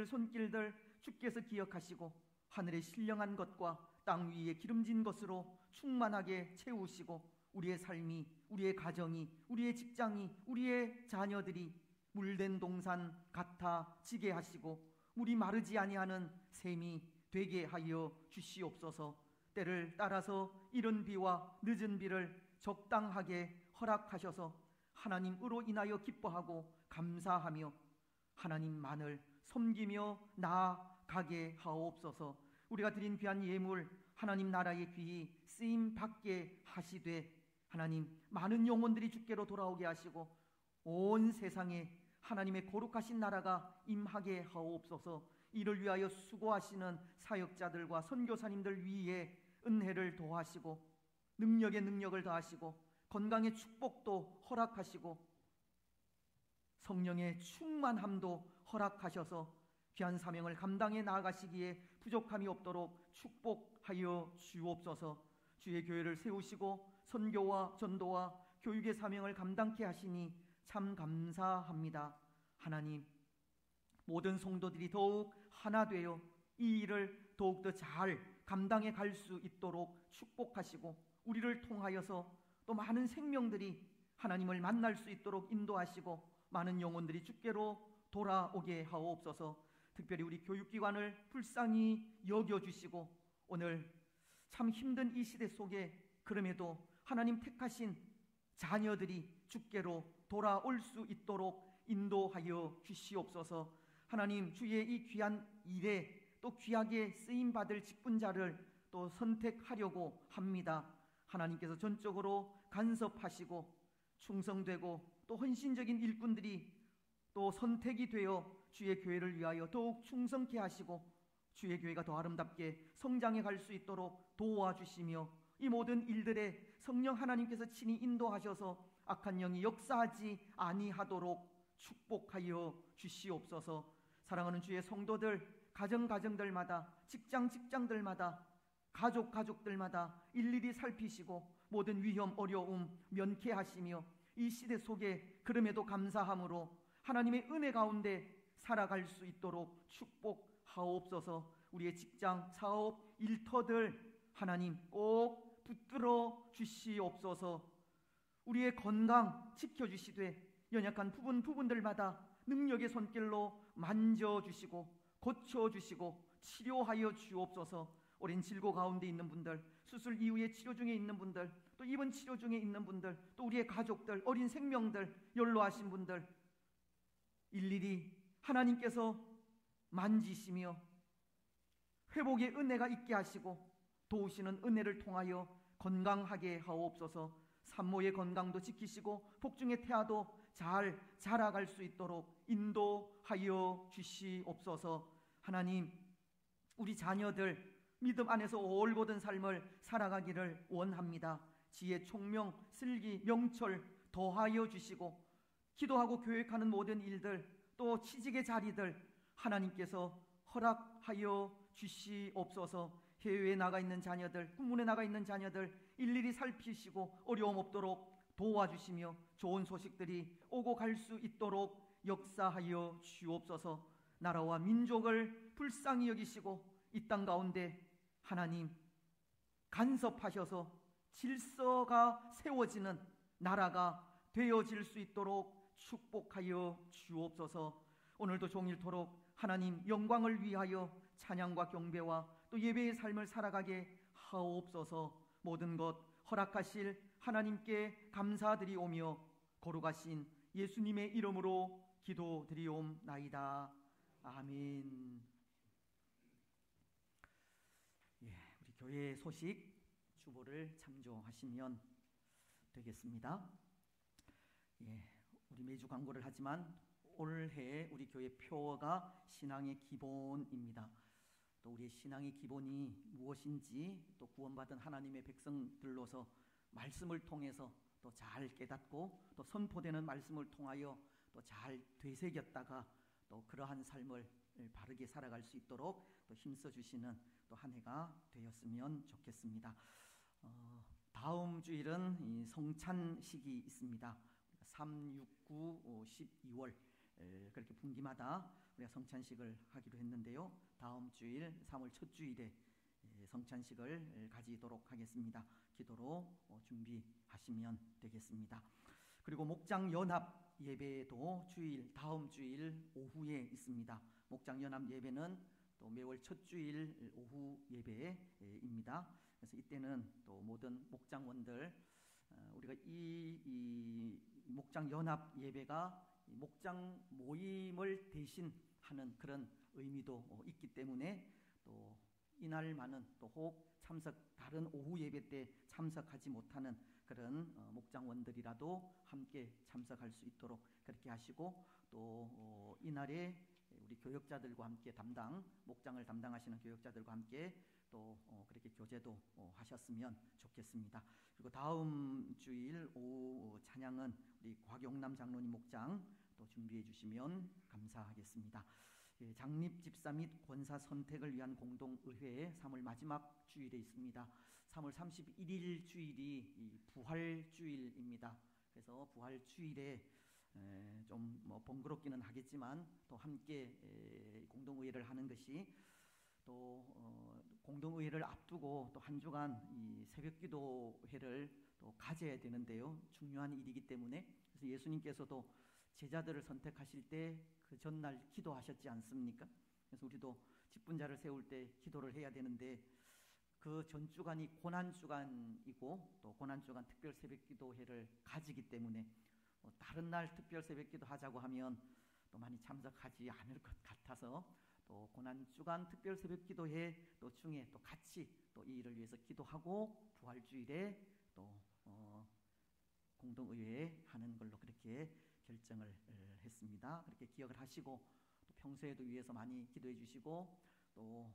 C: 손길들 주께서 기억하시고 하늘의 신령한 것과 땅 위에 기름진 것으로 충만하게 채우시고 우리의 삶이, 우리의 가정이, 우리의 직장이, 우리의 자녀들이 물된 동산 같아지게 하시고 물이 마르지 아니하는 샘이 되게 하여 주시옵소서. 때를 따라서 이른 비와 늦은 비를 적당하게 허락하셔서 하나님으로 인하여 기뻐하고 감사하며 하나님만을 섬기며 나아가게 하옵소서. 우리가 드린 귀한 예물 하나님 나라의 귀히 쓰임 받게 하시되 하나님 많은 영혼들이 주께로 돌아오게 하시고 온 세상에 하나님의 거룩하신 나라가 임하게 하옵소서. 이를 위하여 수고하시는 사역자들과 선교사님들 위에 은혜를 더하시고 능력에 능력을 더하시고 건강의 축복도 허락하시고 성령의 충만함도 허락하셔서 귀한 사명을 감당해 나아가시기에 부족함이 없도록 축복하여 주옵소서. 주의 교회를 세우시고 선교와 전도와 교육의 사명을 감당케 하시니 참 감사합니다. 하나님, 모든 성도들이 더욱 하나 되어 이 일을 더욱더 잘 감당해 갈 수 있도록 축복하시고 우리를 통하여서 또 많은 생명들이 하나님을 만날 수 있도록 인도하시고 많은 영혼들이 주께로 돌아오게 하옵소서. 특별히 우리 교육기관을 불쌍히 여겨주시고 오늘 참 힘든 이 시대 속에 그럼에도 하나님 택하신 자녀들이 주께로 돌아올 수 있도록 인도하여 주시옵소서. 하나님, 주의 이 귀한 일에 또 귀하게 쓰임받을 직분자를 또 선택하려고 합니다. 하나님께서 전적으로 간섭하시고 충성되고 또 헌신적인 일꾼들이 또 선택이 되어 주의 교회를 위하여 더욱 충성케 하시고 주의 교회가 더 아름답게 성장해 갈 수 있도록 도와주시며 이 모든 일들에 성령 하나님께서 친히 인도하셔서 악한 영이 역사하지 아니하도록 축복하여 주시옵소서. 사랑하는 주의 성도들, 가정들마다, 직장들마다, 가족들마다 일일이 살피시고 모든 위험, 어려움 면케하시며 이 시대 속에 그럼에도 감사함으로 하나님의 은혜 가운데 살아갈 수 있도록 축복하옵소서. 우리의 직장, 사업, 일터들 하나님 꼭 붙들어 주시옵소서. 우리의 건강 지켜주시되 연약한 부분들마다 능력의 손길로 만져주시고 고쳐주시고 치료하여 주옵소서. 오랜 질고 가운데 있는 분들, 수술 이후에 치료 중에 있는 분들, 또 입원 치료 중에 있는 분들, 또 우리의 가족들, 어린 생명들, 연로하신 분들 일일이 하나님께서 만지시며 회복의 은혜가 있게 하시고 도우시는 은혜를 통하여 건강하게 하옵소서. 산모의 건강도 지키시고 복중의 태아도 잘 자라갈 수 있도록 인도하여 주시옵소서. 하나님, 우리 자녀들 믿음 안에서 올곧은 삶을 살아가기를 원합니다. 지혜, 총명, 슬기, 명철 더하여 주시고 기도하고 교육하는 모든 일들, 또 취직의 자리들 하나님께서 허락하여 주시옵소서. 해외에 나가 있는 자녀들, 군문에 나가 있는 자녀들 일일이 살피시고 어려움 없도록 도와주시며 좋은 소식들이 오고 갈 수 있도록 역사하여 주옵소서. 나라와 민족을 불쌍히 여기시고 이 땅 가운데 하나님 간섭하셔서 질서가 세워지는 나라가 되어질 수 있도록 축복하여 주옵소서. 오늘도 종일토록 하나님 영광을 위하여 찬양과 경배와 또 예배의 삶을 살아가게 하옵소서. 모든 것 허락하실 하나님께 감사드리오며 거룩하신 예수님의 이름으로 기도드리옵나이다. 아멘. 우리 교회 소식 주보를 참조하시면 되겠습니다. 우리 매주 광고를 하지만 올해 우리 교회 표어가 신앙의 기본입니다. 또 우리의 신앙의 기본이 무엇인지 또 구원받은 하나님의 백성들로서 말씀을 통해서 또 잘 깨닫고 또 선포되는 말씀을 통하여 또 잘 되새겼다가 또 그러한 삶을 바르게 살아갈 수 있도록 또 힘써 주시는 또 한 해가 되었으면 좋겠습니다. 다음 주일은 이 성찬식이 있습니다. 3, 6, 9, 12월 그렇게 분기마다 우리가 성찬식을 하기로 했는데요. 다음 주일 3월 첫 주일에 성찬식을 가지도록 하겠습니다. 기도로 준비하시면 되겠습니다. 그리고 목장 연합 예배도 다음 주일 오후에 있습니다. 목장 연합 예배는 또 매월 첫 주일 오후 예배입니다. 그래서 이때는 또 모든 목장원들 우리가 이 목장 연합 예배가 목장 모임을 대신하는 그런 의미도 있기 때문에 또 이날만은 또 혹 다른 오후 예배 때 참석하지 못하는 그런 목장원들이라도 함께 참석할 수 있도록 그렇게 하시고 또 이날에 우리 교역자들과 함께 목장을 담당하시는 교역자들과 함께 또 그렇게 교제도 하셨으면 좋겠습니다. 그리고 다음 주일 오후 찬양은 우리 곽용남 장로님 목장 또 준비해 주시면 감사하겠습니다. 장립 집사 및 권사 선택을 위한 공동의회 3월 마지막 주일에 있습니다. 3월 31일 주일이 부활 주일입니다. 그래서 부활 주일에 좀 번거롭기는 하겠지만 또 함께 공동의회를 하는 것이 또 공동의회를 앞두고 또 한 주간 이 새벽기도회를 또 가져야 되는데요. 중요한 일이기 때문에 그래서 예수님께서도 제자들을 선택하실 때 그 전날 기도하셨지 않습니까? 그래서 우리도 직분자를 세울 때 기도를 해야 되는데 그 전주간이 고난주간이고 또 고난주간 특별 새벽기도회를 가지기 때문에 다른 날 특별 새벽기도 하자고 하면 또 많이 참석하지 않을 것 같아서 또 고난주간 특별 새벽기도회 또 중에 또 같이 또 이 일을 위해서 기도하고 부활주일에 또 공동의회 하는 걸로 그렇게 결정을 했습니다. 그렇게 기억을 하시고 또 평소에도 위해서 많이 기도해 주시고 또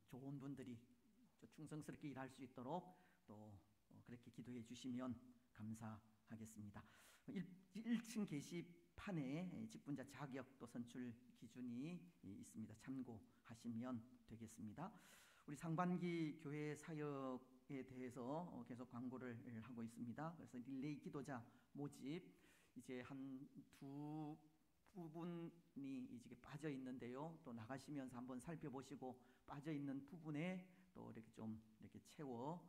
C: 좋은 분들이 충성스럽게 일할 수 있도록 또 그렇게 기도해 주시면 감사하겠습니다. 1층 게시판에 직분자 자격 또 선출 기준이 있습니다. 참고하시면 되겠습니다. 우리 상반기 교회 사역에 대해서 계속 광고를 하고 있습니다. 그래서 릴레이 기도자 모집 이제 한 두 부분이 이제 빠져 있는데요. 또 나가시면서 한번 살펴보시고 빠져 있는 부분에 또 이렇게 좀 이렇게 채워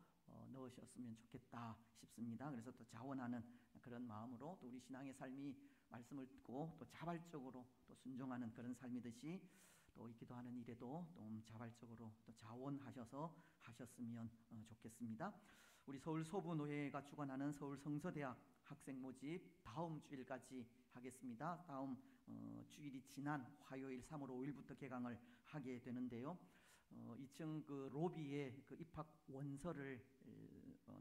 C: 넣으셨으면 좋겠다 싶습니다. 그래서 또 자원하는 그런 마음으로 또 우리 신앙의 삶이 말씀을 듣고 또 자발적으로 또 순종하는 그런 삶이듯이 또 이 기도하는 일에도 좀 자발적으로 또 자원하셔서 하셨으면 좋겠습니다. 우리 서울 소부노회가 주관하는 서울 성서대학 학생 모집 다음 주일까지 하겠습니다. 다음 주일이 지난 화요일 3월 5일부터 개강을 하게 되는데요. 2층 그 로비에 그 입학 원서를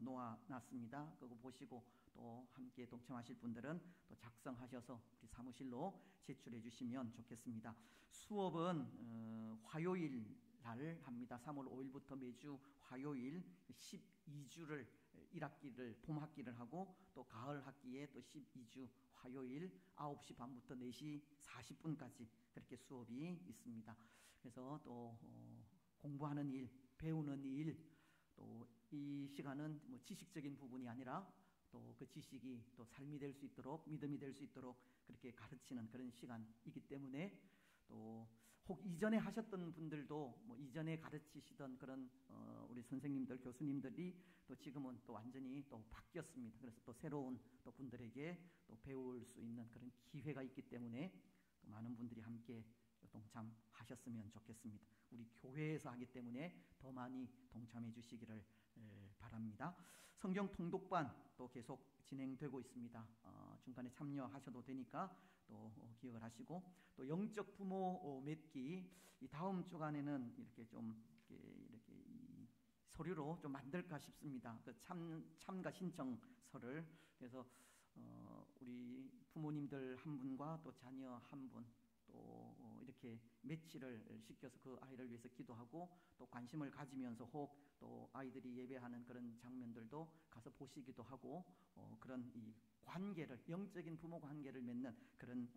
C: 놓아놨습니다. 그거 보시고 또 함께 동참하실 분들은 또 작성하셔서 우리 사무실로 제출해 주시면 좋겠습니다. 수업은 화요일 날 합니다. 3월 5일부터 매주 화요일 12주를 1학기를 봄 학기를 하고 또 가을 학기에 또 12주 화요일 9시 반부터 4시 40분까지 그렇게 수업이 있습니다. 그래서 또 공부하는 일, 배우는 일, 또 이 시간은 뭐 지식적인 부분이 아니라 또 그 지식이 또 삶이 될 수 있도록 믿음이 될 수 있도록 그렇게 가르치는 그런 시간이기 때문에 또 혹 이전에 하셨던 분들도 뭐 이전에 가르치시던 그런 우리 선생님들 교수님들이 또 지금은 또 완전히 또 바뀌었습니다. 그래서 또 새로운 또 분들에게 또 배울 수 있는 그런 기회가 있기 때문에 또 많은 분들이 함께 동참하셨으면 좋겠습니다. 우리 교회에서 하기 때문에 더 많이 동참해 주시기를 바랍니다. 성경 통독반 또 계속 진행되고 있습니다. 중간에 참여하셔도 되니까 또 기억을 하시고 또 영적 부모 맺기 이 다음 주간에는 이렇게 좀 이렇게 이 서류로 좀 만들까 싶습니다. 그 참가 신청서를 그래서 우리 부모님들 한 분과 또 자녀 한 분 또 이렇게 매치를 시켜서 그 아이를 위해서 기도하고 또 관심을 가지면서 혹 또 아이들이 예배하는 그런 장면들도 가서 보시기도 하고 그런 이 관계를 영적인 부모 관계를 맺는 그런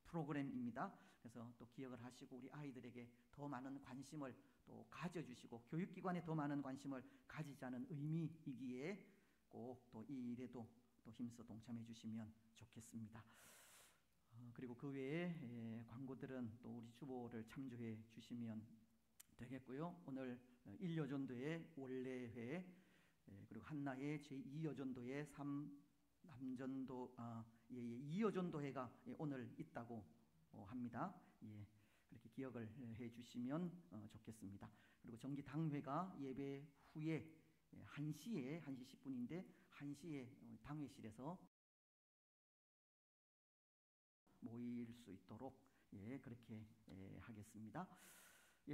C: 프로그램입니다. 그래서 또 기억을 하시고 우리 아이들에게 더 많은 관심을 또 가져주시고 교육기관에 더 많은 관심을 가지자는 의미이기에 꼭 또 이 일에도 또 힘써 동참해 주시면 좋겠습니다. 그리고 그 외에 광고들은 또 우리 주보를 참조해 주시면 되겠고요. 오늘 1여전도의 원래회 그리고 한나의 제2여전도의 3남전도 2여전도회가 오늘 있다고 합니다. 예, 그렇게 기억을 해 주시면 좋겠습니다. 그리고 정기 당회가 예배 후에 1시 10분인데 1시에 당회실에서 모일 수 있도록 그렇게 하겠습니다.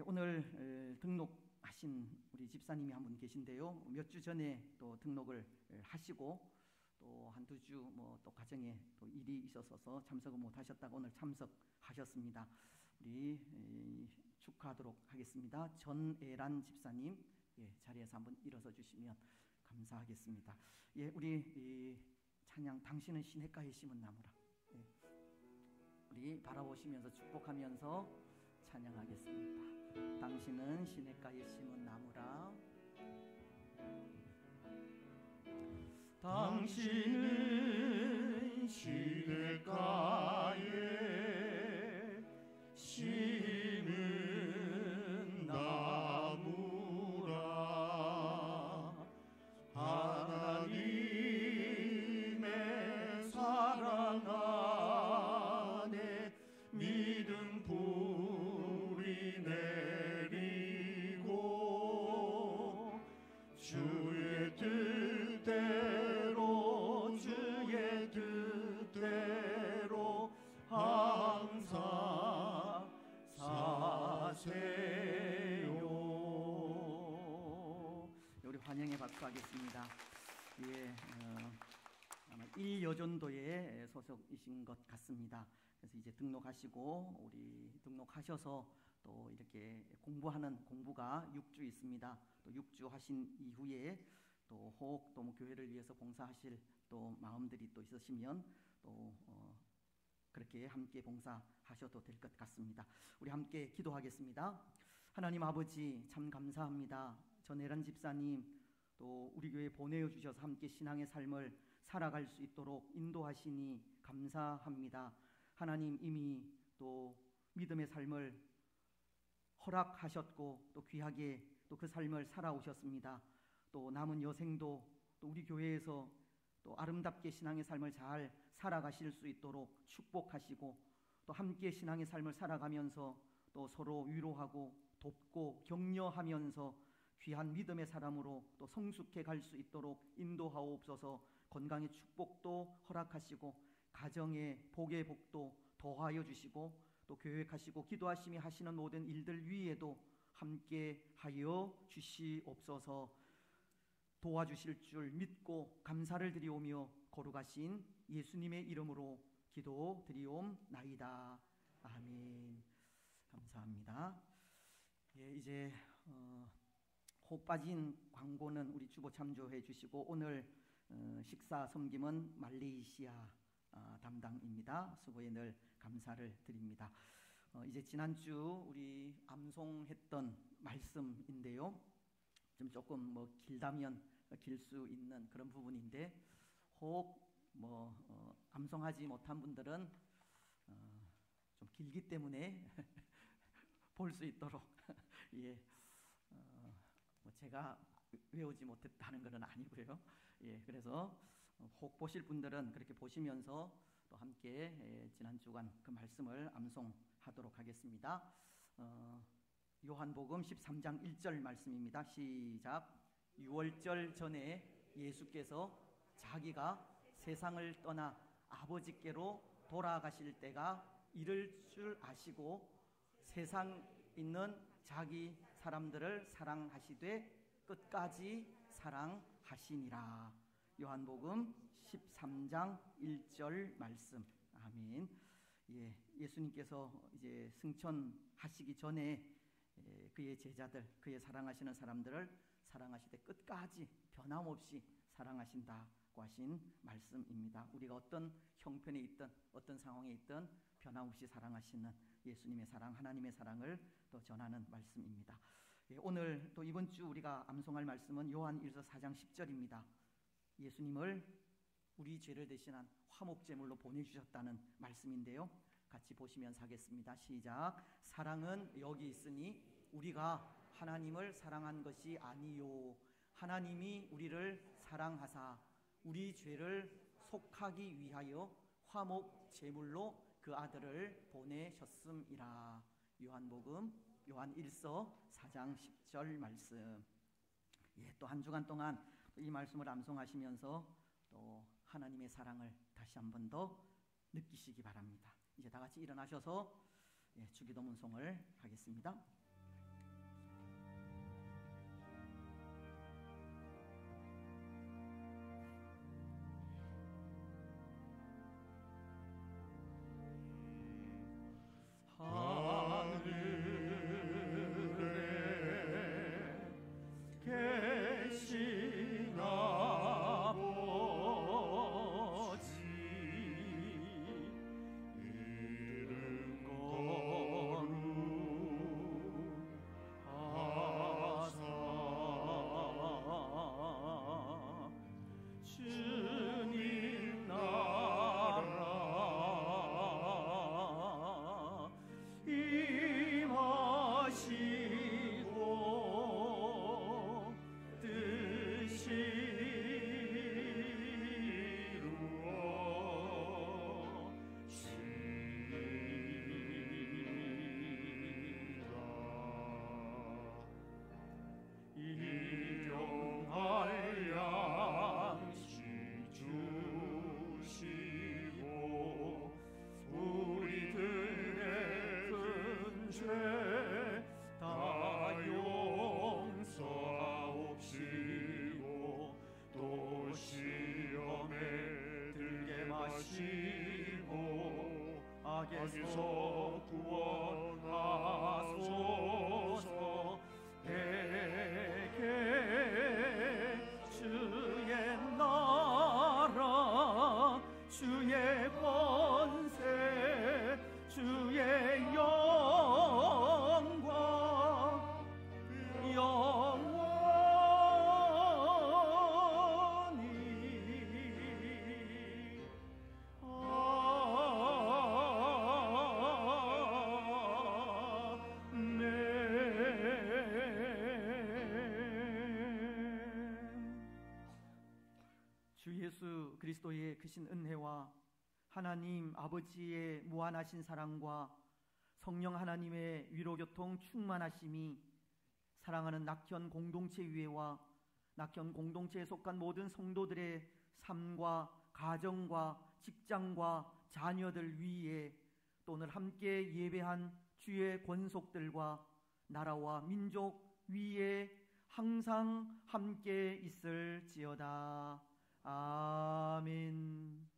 C: 오늘 등록하신 우리 집사님이 한 분 계신데요. 몇 주 전에 또 등록을 하시고 또 한두 주 뭐 또 가정에 또 일이 있어서 참석을 못 하셨다가 오늘 참석하셨습니다. 우리 축하하도록 하겠습니다. 전애란 집사님 자리에서 한번 일어서 주시면 감사하겠습니다. 우리 찬양 당신은 시냇가에 심은 나무라 우리 바라보시면서 축복하면서 찬양하겠습니다. 당신은 시냇가에 심은 나무라
E: 당신은 시냇가에 심은 나무라 하나님의 사랑 안에 믿음 뿌리 내리고 주의 뜻대로 주의 뜻대로 항상 사세요.
C: 우리 환영의 박수하겠습니다. 아마 1여전도에 소속이신 것 같습니다. 그래서 이제 등록하시고 우리 등록하셔서 또 이렇게 공부하는 공부가 6주 있습니다. 또 6주 하신 이후에 또 혹 또 뭐 교회를 위해서 봉사하실 또 마음들이 또 있으시면 또 그렇게 함께 봉사하셔도 될 것 같습니다. 우리 함께 기도하겠습니다. 하나님 아버지 참 감사합니다. 전애란 집사님 또 우리 교회에 보내어 주셔서 함께 신앙의 삶을 살아갈 수 있도록 인도하시니 감사합니다. 하나님 이미 또 믿음의 삶을 허락하셨고 또 귀하게 또 그 삶을 살아오셨습니다. 또 남은 여생도 또 우리 교회에서 또 아름답게 신앙의 삶을 잘 살아가실 수 있도록 축복하시고 또 함께 신앙의 삶을 살아가면서 또 서로 위로하고 돕고 격려하면서 귀한 믿음의 사람으로 또 성숙해 갈 수 있도록 인도하옵소서. 건강의 축복도 허락하시고 가정의 복의 복도 더하여 주시고 또 계획하시고 기도하시며 하시는 모든 일들 위에도 함께 하여 주시옵소서. 도와주실 줄 믿고 감사를 드리오며 거룩하신 예수님의 이름으로 기도드리옵나이다. 아멘. 감사합니다. 예, 이제 혹 빠진 광고는 우리 주보 참조해 주시고 오늘 식사 섬김은 말레이시아 담당입니다. 수고에 늘 감사를 드립니다. 이제 지난주 우리 암송했던 말씀인데요. 좀 조금 뭐 길다면 길 수 있는 그런 부분인데 혹 뭐 암송하지 못한 분들은 좀 길기 때문에 볼 수 있도록 예, 뭐 제가 외우지 못했다는 것은 아니고요. 예, 그래서 혹 보실 분들은 그렇게 보시면서 또 함께 지난 주간 그 말씀을 암송하도록 하겠습니다. 요한복음 13장 1절 말씀입니다. 시작. 유월절 전에 예수께서 자기가 세상을 떠나 아버지께로 돌아가실 때가 이를 줄 아시고 세상 있는 자기 사람들을 사랑하시되 끝까지 사랑하시니라. 요한복음 13장 1절 말씀. 아멘. 예, 예수님께서 이제 승천하시기 전에 그의 제자들, 그의 사랑하시는 사람들을 사랑하시되 끝까지 변함없이 사랑하신다고 하신 말씀입니다. 우리가 어떤 형편에 있든 어떤 상황에 있든 변함없이 사랑하시는 예수님의 사랑, 하나님의 사랑을 또 전하는 말씀입니다. 예, 오늘 또 이번 주 우리가 암송할 말씀은 요한일서 4장 10절입니다. 예수님을 우리 죄를 대신한 화목제물로 보내주셨다는 말씀인데요. 같이 보시면서 하겠습니다. 시작. 사랑은 여기 있으니 우리가 하나님을 사랑한 것이 아니요 하나님이 우리를 사랑하사 우리 죄를 속하기 위하여 화목 제물로 그 아들을 보내셨음이라. 요한복음 요한일서 4장 10절 말씀. 예, 또 한 주간 동안 이 말씀을 암송하시면서 또 하나님의 사랑을 다시 한 번 더 느끼시기 바랍니다. 이제 다 같이 일어나셔서 주기도문송을 하겠습니다.
E: 악에서 구원하소서. 내게 주의 나라 주의 권세 주의 영광 영원히 아멘.
C: 그리스도의 크신 은혜와 하나님 아버지의 무한하신 사랑과 성령 하나님의 위로교통 충만하심이 사랑하는 낙현 공동체 위에와 낙현 공동체에 속한 모든 성도들의 삶과 가정과 직장과 자녀들 위에 또 오늘 함께 예배한 주의 권속들과 나라와 민족 위에 항상 함께 있을지어다. 아멘.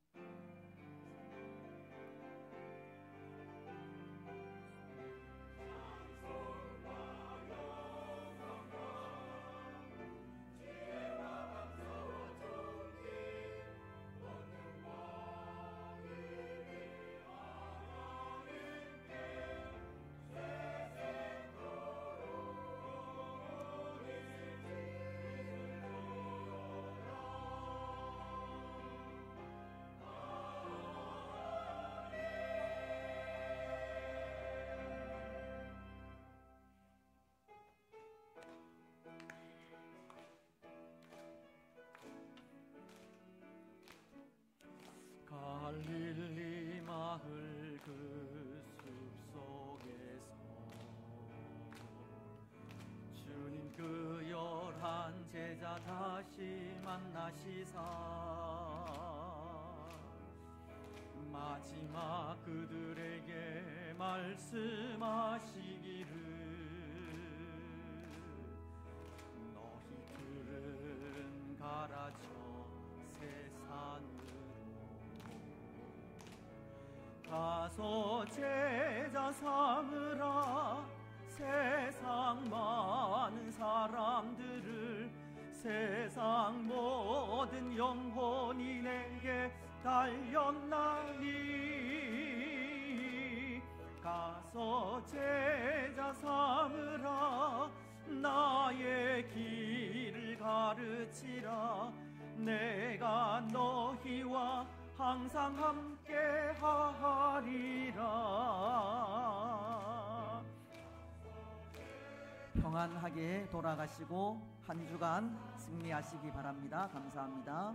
E: 갈릴리 마을 그 숲속에서 주님 그 11 제자 다시 만나시사 마지막 그들에게 말씀하시기를 너희들은 가라 저 세상으로 가서 제자 삼으라 세상 많은 사람들을 세상 모든 영혼이 내게 달렸나니 가서 제자 삼으라 나의 길을 가르치라 내가 너희와 항상 함께 하리라.
C: 평안하게 돌아가시고 한 주간 승리하시기 바랍니다. 감사합니다.